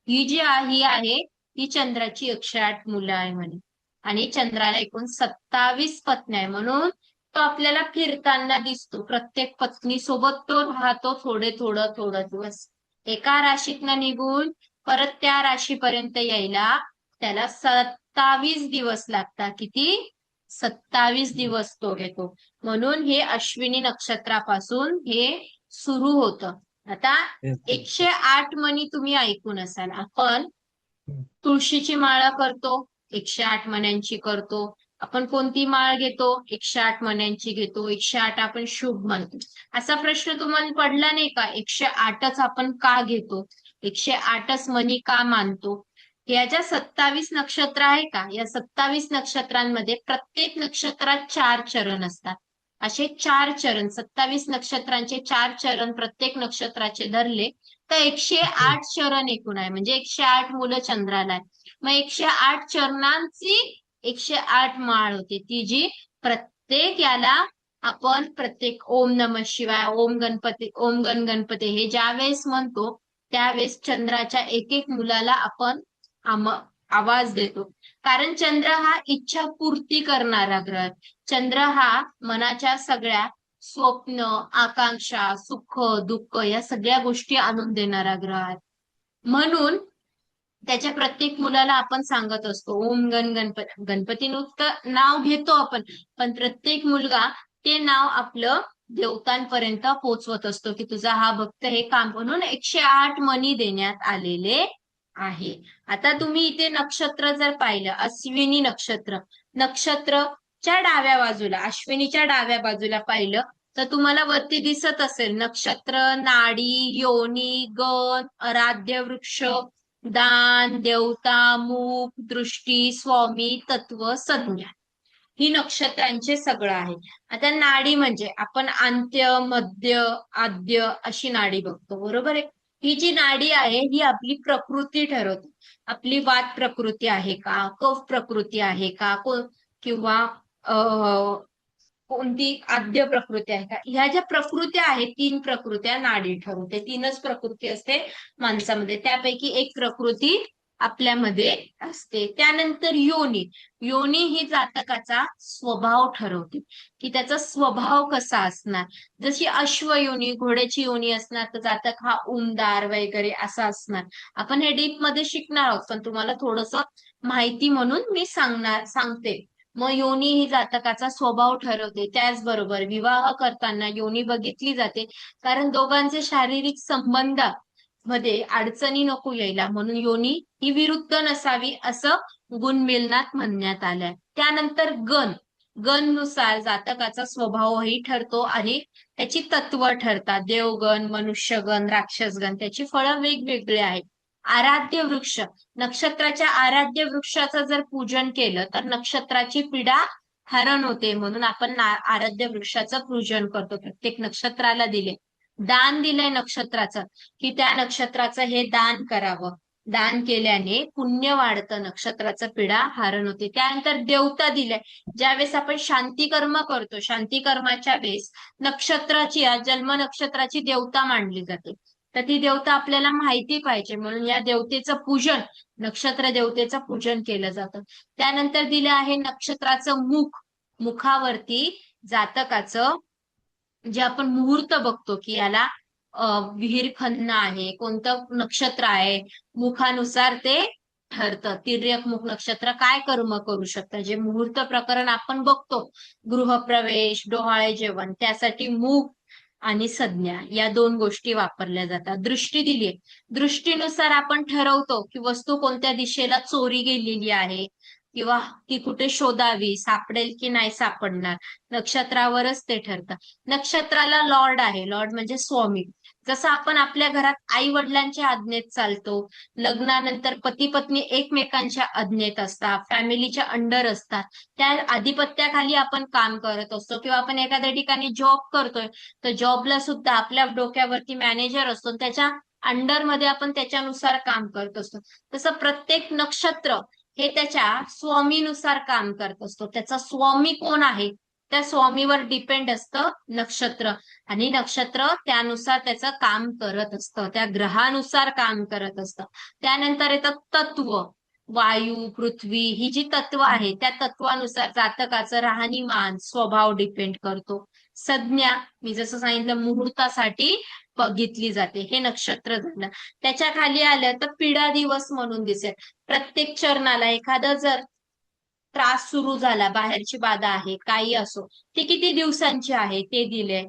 ही जी आहे ही चंद्राची 108 मुलं आहे म्हणे. आणि चंद्राला एकूण 27 पत्न्या आहे म्हणून तो आपल्याला फिरताना दिसतो. प्रत्येक पत्नी सोबत तो राहतो थोडं दिवस. एका राशीतनं निघून परत त्या राशीपर्यंत यायला त्याला 27 दिवस लागतात. किती? 27 दिवस तो घेतो. म्हणून हे अश्विनी नक्षत्रापासून हे सुरू होतं. आता 108 मणी तुम्ही ऐकून असाल. आपण तुळशीची माळा करतो, 108 मण्यांची करतो. आपण कोणती माळ घेतो? 108 मण्यांची घेतो. 108 आपण शुभ मानतो. असा प्रश्न तुम्हाला पडला नाही का? 108च आपण का घेतो? 108च मणी का मानतो? या ज्या 27 नक्षत्र आहे का, या 27 नक्षत्रांमध्ये प्रत्येक नक्षत्रात 4 चरण असतात. असे 4 चरण, 27 नक्षत्रांचे 4 चरण प्रत्येक नक्षत्राचे धरले तर 108 चरण एकूण आहे. म्हणजे 108 मुलं चंद्राला आहे. मग 108 चरणांची 108 माळ होते, ती जी प्रत्येक याला आपण प्रत्येक ओम नमः शिवाय, ओम गणपती, ओम गण गणपती हे ज्या वेळेस म्हणतो त्यावेळेस चंद्राच्या एक एक मुलाला आपण आवाज देतो. कारण चंद्र हा इच्छा पूर्ती करणारा ग्रह. चंद्र हा मनाच्या सगळ्या स्वप्न, आकांक्षा, सुख, दुःख या सगळ्या गोष्टी आणून देणारा ग्रह आहे. म्हणून त्याच्या प्रत्येक मुलाला आपण सांगत असतो ओम गण गणपती. गणपती नुसतं नाव घेतो आपण, पण प्रत्येक मुलगा ते नाव आपलं देवतांपर्यंत पोहोचवत असतो की तुझा हा भक्त हे काम. म्हणून 108 मणी देण्यात आलेले आहे. आता तुम्ही इथे नक्षत्र जर पाहिलं, अश्विनी नक्षत्राच्या डाव्या बाजूला, अश्विनीच्या डाव्या बाजूला पाहिलं तर तुम्हाला वरती दिसत असेल नक्षत्र, नाडी, योनी, गण, आराध्य वृक्ष, दान, देवता, मुख, दृष्टी, स्वामी, तत्व, संज्ञा. ही नक्षत्रांचे सगळं आहे. आता नाडी म्हणजे आपण अंत्य, मध्य, आद्य अशी नाडी बघतो, बरोबर आहे. ही जी नाडी आहे ही आपली प्रकृती ठरवते. आपली वात प्रकृती आहे का, कफ प्रकृती आहे का, किंवा कोणती आद्य प्रकृती आहे का. ह्या ज्या प्रकृती आहेत, 3 प्रकृत्या नाडी ठरवते. 3च प्रकृती असते माणसामध्ये, त्यापैकी एक प्रकृती आपल्यामध्ये असते. त्यानंतर योनी. योनी ही जातकाचा स्वभाव ठरवते की त्याचा स्वभाव कसा असणार. जशी अश्वयोनी, घोड्याची योनी असणार, तर जातक हा उमदार वगैरे असा असणार. आपण हे डीप मध्ये शिकणार आहोत, पण तुम्हाला थोडस माहिती म्हणून मी सांगते. मग योनी ही जातकाचा स्वभाव ठरवते. त्याचबरोबर विवाह करताना योनी बघितली जाते, कारण दोघांचे शारीरिक संबंध मध्ये अडचणी नको यायला, म्हणून योनी ही विरुद्ध नसावी असं गुणमिलनात म्हणण्यात आलंय. त्यानंतर गण. गणनुसार जातकाचा स्वभावही ठरतो आणि त्याची तत्व ठरतात. देवगण, मनुष्यगण, राक्षसगण, त्याची फळं वेगवेगळी आहेत. आराध्य वृक्ष. नक्षत्राच्या आराध्य वृक्षाचं जर पूजन केलं तर नक्षत्राची पीडा हरण होते, म्हणून आपण आराध्य वृक्षाचं पूजन करतो. प्रत्येक नक्षत्राला दिले. दान दिलंय नक्षत्राचं की त्या नक्षत्राचं हे दान करावं. दान केल्याने पुण्य वाढतं, नक्षत्राचं पीडा हरण होते. त्यानंतर देवता दिलाय. ज्यावेळेस आपण शांती कर्म करतो, शांती कर्माच्या वेळेस नक्षत्राची, जन्म नक्षत्राची देवता मांडली जाते. तर ती देवता आपल्याला माहिती पाहिजे, म्हणून या देवतेचं पूजन, नक्षत्र देवतेचं पूजन केलं जातं. त्यानंतर दिलं आहे नक्षत्राचं मुख. मुखावरती जातकाचं जे आपण मुहूर्त बघतो की याला विहीर खन्न आहे, कोणतं नक्षत्र आहे, मुखानुसार ते ठरतं. तिर्यक मुख नक्षत्र काय कर्म करू शकतं, जे मुहूर्त प्रकरण आपण बघतो, गृहप्रवेश, डोहाळे जेवण, त्यासाठी मुख आणि संज्ञा या 2 गोष्टी वापरल्या जातात. दृष्टी दिली. दृष्टीनुसार आपण ठरवतो की वस्तू कोणत्या दिशेला चोरी गेलेली आहे किंवा ती कुठे शोधावी, सापडेल की नाही सापडणार, नक्षत्रावरच ते ठरतं. नक्षत्राला लॉर्ड आहे. लॉर्ड म्हणजे स्वामी. जसं आपण आपल्या घरात आई वडिलांच्या आज्ञेत चालतो, लग्नानंतर पती पत्नी एकमेकांच्या आज्ञेत असतात, फॅमिलीच्या अंडर असतात, त्या आधिपत्याखाली आपण काम करत असतो. किंवा आपण एखाद्या ठिकाणी जॉब करतोय, तर जॉबला सुद्धा आपल्या डोक्यावरती मॅनेजर असतो, त्याच्या अंडरमध्ये आपण त्याच्यानुसार काम करत असतो. तसं प्रत्येक नक्षत्र हे त्याच्या स्वामीनुसार काम करत असतो. त्याचा स्वामी कोण आहे, त्या स्वामीवर डिपेंड असतं नक्षत्र, आणि नक्षत्र त्यानुसार त्याचं काम करत असतं, त्या ग्रहानुसार काम करत असतं. त्यानंतर येतं तत्व. वायू, पृथ्वी ही जी तत्व आहे त्या तत्वानुसार जातकाचं राहणीमान, स्वभाव डिपेंड करतो. संज्ञा, मी जसं सांगितलं, मुहूर्तासाठी बघितली जाते. हे नक्षत्र झालं. त्याच्या खाली आलं तर पीडा दिवस म्हणून दिसेल. प्रत्येक चरणाला एखादा जर त्रास सुरू झाला, बाहेरची बाधा आहे, काही असो, ती किती दिवसांची आहे ते दिले.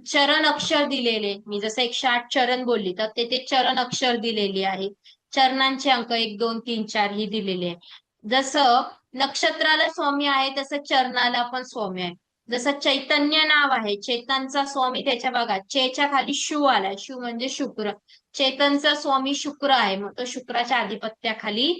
चरण अक्षर दिलेले, मी जसं 108 चरण बोलली तर ते चरण अक्षर दिलेली आहे. चरणांचे अंक 1, 2, 3, 4 ही दिलेली आहे. जसं नक्षत्राला स्वामी आहे तसं चरणाला पण स्वामी आहे. जसं चैतन्य नाव आहे, चेतनचा स्वामी, त्याच्या बघा चेच्या खाली शिव आलाय. शिव म्हणजे शुक्र. चेतनचा स्वामी शुक्र आहे, मग तो शुक्राच्या आधिपत्याखाली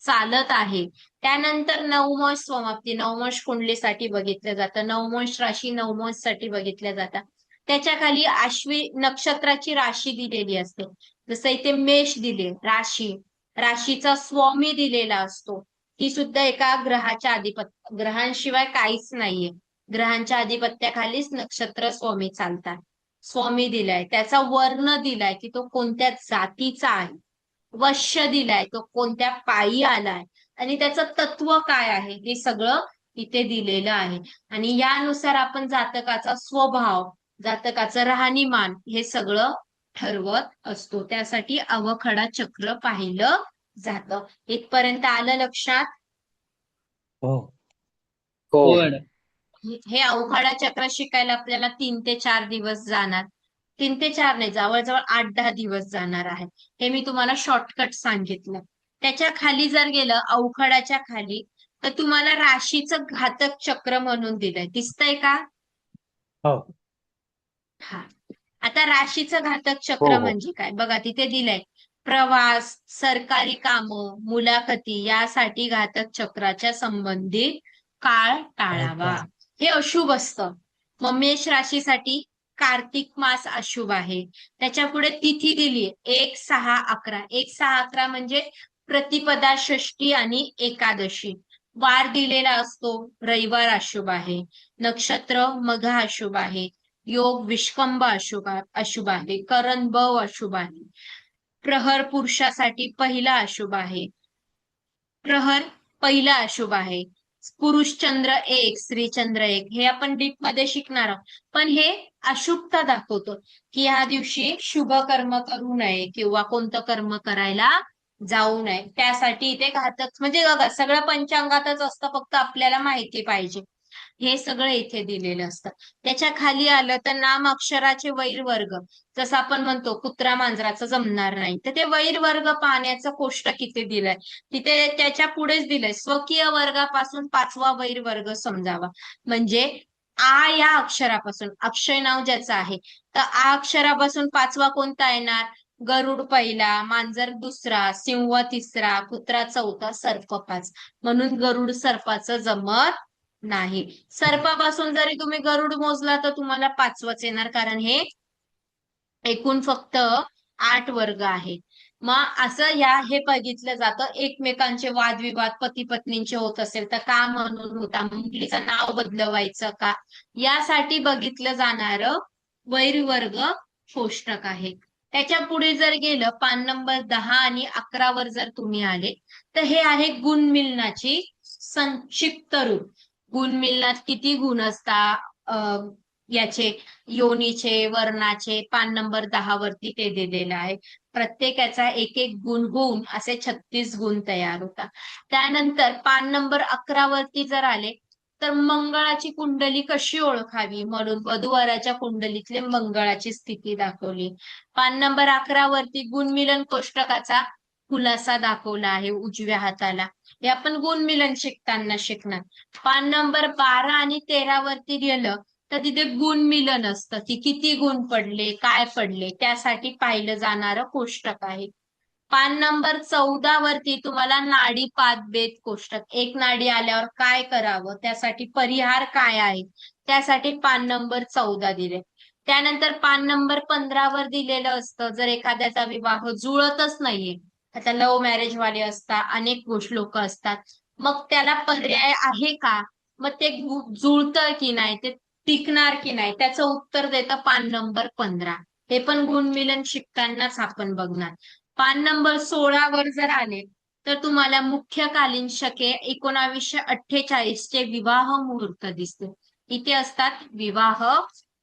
चालत आहे. त्यानंतर नवमोश समाप्ती, नवमोश कुंडलीसाठी बघितलं जातं, नवमोश राशी नवमोश साठी बघितल्या जातात. त्याच्या खाली आश्वी नक्षत्राची राशी दिलेली असते. जसं इथे मेष दिले राशी, राशीचा स्वामी दिलेला असतो. ती सुद्धा एका ग्रहाच्या ग्रहांशिवाय काहीच नाहीये. ग्रहांच्या आधिपत्याखालीच नक्षत्र स्वामी चालतात. स्वामी दिलाय, त्याचा वर्ण दिलाय की तो कोणत्या जातीचा आहे. वश्य दिलाय, तो कोणत्या पायी आलाय, आणि त्याचं तत्व काय आहे हे सगळं इथे दिलेलं आहे. आणि यानुसार आपण जातकाचा स्वभाव, जातकाचं राहणीमान हे सगळं ठरवत असतो. त्यासाठी अवखडा चक्र पाहिलं जातं. इथपर्यंत आलं लक्षात? हो. हो. हो मॅडम. हे अवखडा चक्र शिकायला आपल्याला 3 ते 4 दिवस जाणार. 3 ते 4 नाही, जवळजवळ 8-10 दिवस जाणार आहे. हे मी तुम्हाला शॉर्टकट सांगितलं. त्याच्या खाली जर गेलं, अवखडाच्या खाली, तर तुम्हाला राशीचं घातक चक्र म्हणून दिलंय. दिसतंय का? हो. हा. आता राशीचं घातक हो चक्र हो म्हणजे काय बघा तिथे दिलंय. प्रवास, सरकारी कामं, मुलाखती यासाठी घातक चक्राच्या संबंधित काळ टाळावा. हे अशुभ असतं. मग मेष राशीसाठी कार्तिक मास अशुभ आहे. त्याच्या पुढे तिथी दिली 1, 6, 11. 1, 6, 11 म्हणजे प्रतिपदा, षष्ठी आणि एकादशी. वार दिलेला असतो रविवार अशुभ आहे. नक्षत्र मघा अशुभ आहे. योग विष्कंभ अशुभ आहे. करण ब अशुभ आहे. प्रहर पुरुषासाठी पहिला अशुभ आहे. प्रहर पहिला अशुभ आहे. पुरुष चंद्र 1, स्त्री चंद्र 1 हे आपण डीप मध्ये शिकणार आहोत. पण हे अशुभता दाखवतो की या दिवशी शुभ कर्म करू नये किंवा कोणतं कर्म करायला जाऊ नये. त्यासाठी इथे घातक म्हणजे बघा सगळं पंचांगातच असतं, फक्त आपल्याला माहिती पाहिजे. हे सगळं इथे दिलेलं असतं. त्याच्या खाली आलं तर नाम अक्षराचे वैरवर्ग. जसं आपण म्हणतो कुत्रा मांजराचं जमणार नाही, तर ते वैरवर्ग पाहण्याचं कोष्टक इथे दिलंय. तिथे त्याच्या पुढेच दिलंय स्वकीय वर्गापासून 5वा वैरवर्ग समजावा. म्हणजे आ या अक्षरापासून, अक्षय नाव ज्याचं आहे, तर आ अक्षरापासून 5वा कोणता येणार? गरुड पहिला, मांजर दुसरा, सिंह तिसरा, कुत्रा चौथा, सर्प 5. म्हणून गरुड सर्पाचं जमत नाही. सर्पापासून जरी तुम्ही गरुड मोजला तर तुम्हाला 5वंच येणार, कारण हे एकूण फक्त 8 वर्ग आहे. मग असं हे बघितलं जातं. एकमेकांचे वादविवाद पती पत्नींचे होत असेल तर का म्हणून होता, मुलीचं नाव बदलवायचं का, यासाठी बघितलं जाणारं वैरवर्ग कोष्टक आहे. त्याच्या पुढे जर गेलं पान नंबर 10 आणि 11 वर जर तुम्ही आले तर हे आहे गुणमिलनाची संक्षिप्त रूप. गुणमिलनात किती गुण असतात याचे, योनीचे, वर्णाचे, पान नंबर 10 वरती ते दिलेलं आहे. प्रत्येकाचा एक एक गुण होऊन असे 36 गुण तयार होतात. त्यानंतर पान नंबर 11 वरती जर आले तर मंगळाची कुंडली कशी ओळखावी म्हणून वधूवराच्या कुंडलीतले मंगळाची स्थिती दाखवली. पान नंबर 11 वरती गुणमिलन कोष्टकाचा खुलासा दाखवला आहे उजव्या हाताला. हे आपण गुणमिलन शिकताना शिकणार. पान नंबर 12 आणि 13 वरती गेलं तर तिथे गुणमिलन असतं की किती गुण पडले, काय पडले, त्यासाठी पाहिलं जाणारं कोष्टक आहे. पान नंबर 14 वरती तुम्हाला नाडी पादभेद कोष्टक, एक नाडी आल्यावर काय करावं, त्यासाठी परिहार काय आहे, त्यासाठी पान नंबर 14 दिले. त्यानंतर पान नंबर 15 वर दिलेलं असतं जर एखाद्याचा विवाह जुळतच नाहीये, आता लव्ह मॅरेज वाले असतात, अनेक लोक असतात, मग त्याला पर्याय आहे का, मग ते जुळतं की नाही, ते टिकणार की नाही, त्याचं उत्तर देतं पान नंबर 15. हे पण गुणमिलन शिकतानाच आपण बघणार. पान नंबर 16 वर जर आले तर तुम्हाला मुख्यकालीन शके 1948 चे विवाह मुहूर्त दिसते. इथे असतात विवाह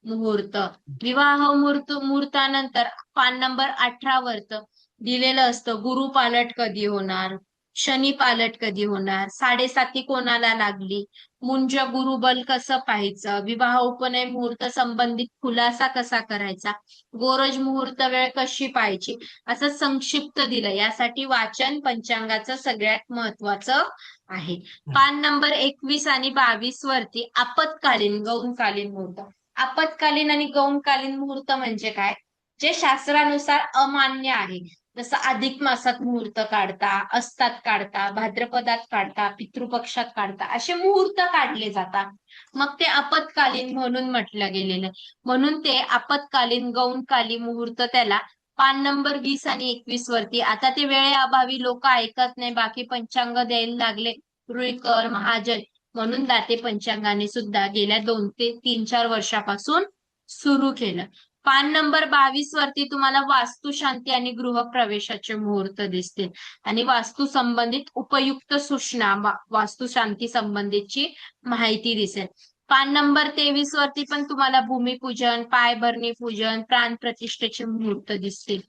मुहूर्त. विवाह मुहूर्तानंतर पान नंबर 18 वरत दिलेलं असतं गुरु पालट कधी होणार, शनी पालट कधी होणार, 7.5 कोणाला लागली, मुंज गुरुबल कसं पाहायचं, विवाह उपनय मुहूर्त संबंधित खुलासा कसा करायचा, गोरज मुहूर्त वेळ कशी पाहायची, असं संक्षिप्त दिलं. यासाठी वाचन पंचांगाचं सगळ्यात महत्वाचं आहे. पान नंबर 21 आणि 22 वरती आपत्कालीन गौणकालीन मुहूर्त. आपत्कालीन आणि गौणकालीन मुहूर्त म्हणजे काय, जे शास्त्रानुसार अमान्य आहे. जसं अधिक मासात मुहूर्त काढता, अस्तात काढता, भाद्रपदात काढता, पितृपक्षात काढता, असे मुहूर्त काढले जातात. मग ते आपत्कालीन म्हणून म्हटलं गेलेलं. म्हणून ते आपत्कालीन गौणकालीन मुहूर्त त्याला पान नंबर 20 आणि 21 वरती. आता ते वेळेअभावी लोक ऐकत नाही, बाकी पंचांग द्यायला लागले, रुईकर महाजन, म्हणून दाते पंचांगाने सुद्धा गेल्या 2 ते 3-4 वर्षापासून सुरू केलं. पान नंबर 22 वरती तुम्हाला वास्तुशांती आणि गृहप्रवेशाचे मुहूर्त दिसतील आणि वास्तू संबंधित उपयुक्त सूचना, वास्तुशांती संबंधीची माहिती दिसेल. पान नंबर 23 वरती पण तुम्हाला भूमिपूजन, पायभरणी पूजन, प्राण प्रतिष्ठेचे मुहूर्त दिसतील.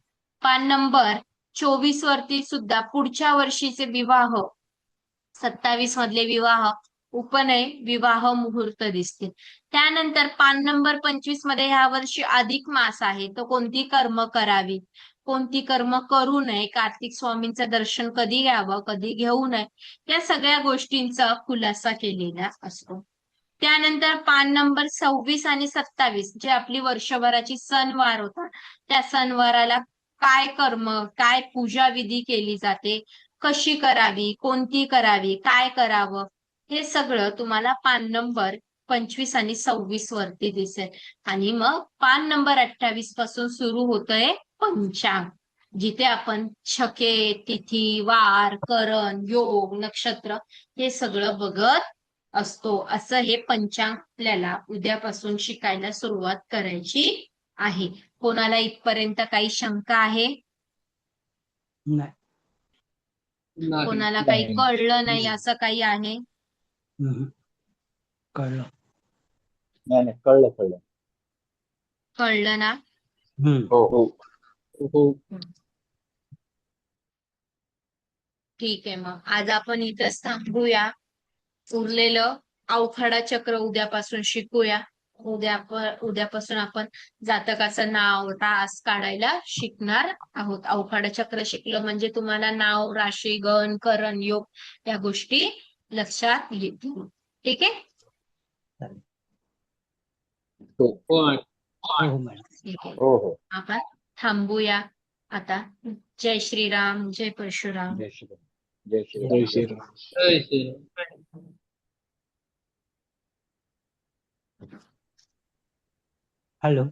पान नंबर 24 वरती सुद्धा पुढच्या वर्षीचे विवाह, 27 मधले विवाह, उपनय, विवाह मुहूर्त दिसतील. त्यानंतर पान नंबर 25 मध्ये ह्या वर्षी अधिक मास आहे, तर कोणती कर्म करावी, कोणती कर्म करू नये, कार्तिक स्वामींचं दर्शन कधी घ्यावं, कधी घेऊ नये, या सगळ्या गोष्टींचा खुलासा केलेला असतो. त्यानंतर पान नंबर 26 आणि 27 जे आपली वर्षभराची सणवार होता, त्या सणवाराला काय कर्म, काय पूजा विधी केली जाते, कशी करावी, कोणती करावी, काय करावं, हे सगळं तुम्हाला पान नंबर 25 आणि 26 वरती दिसेल. आणि मग पान नंबर 28 पासून सुरू होतंय पंचांग, जिथे आपण छके, तिथी, वार, करण, योग, नक्षत्र हे सगळं बघत असतो. असं हे पंचांग आपल्याला उद्यापासून शिकायला सुरुवात करायची आहे. कोणाला इथपर्यंत काही शंका आहे? नाही. नाही. कोणाला काही नाही. कळलं नाही असं काही आहे? हम्म. कळलं. नाही नाही, कळलं कळलं. कळलं ना? हम्म. हो हो हो. ठीक आहे, मग आज आपण इथंच थांबूया. उरलेलं अवखाडा चक्र उद्यापासून शिकूया. उद्यापासून आपण जातकाचं नाव, रास काढायला शिकणार आहोत. अवखाडा चक्र शिकलं म्हणजे तुम्हाला नाव, राशी, गण, करण, योग या गोष्टी लक्षात येतील. ठीक आहे? हो होय. हो मॅडम. ठीक आहे. हो हो. आपण थांबूया आता. जय श्रीराम, जय परशुराम. जय श्रीराम. जय श्रीराम. जय श्रीराम. जय श्रीराम. हॅलो.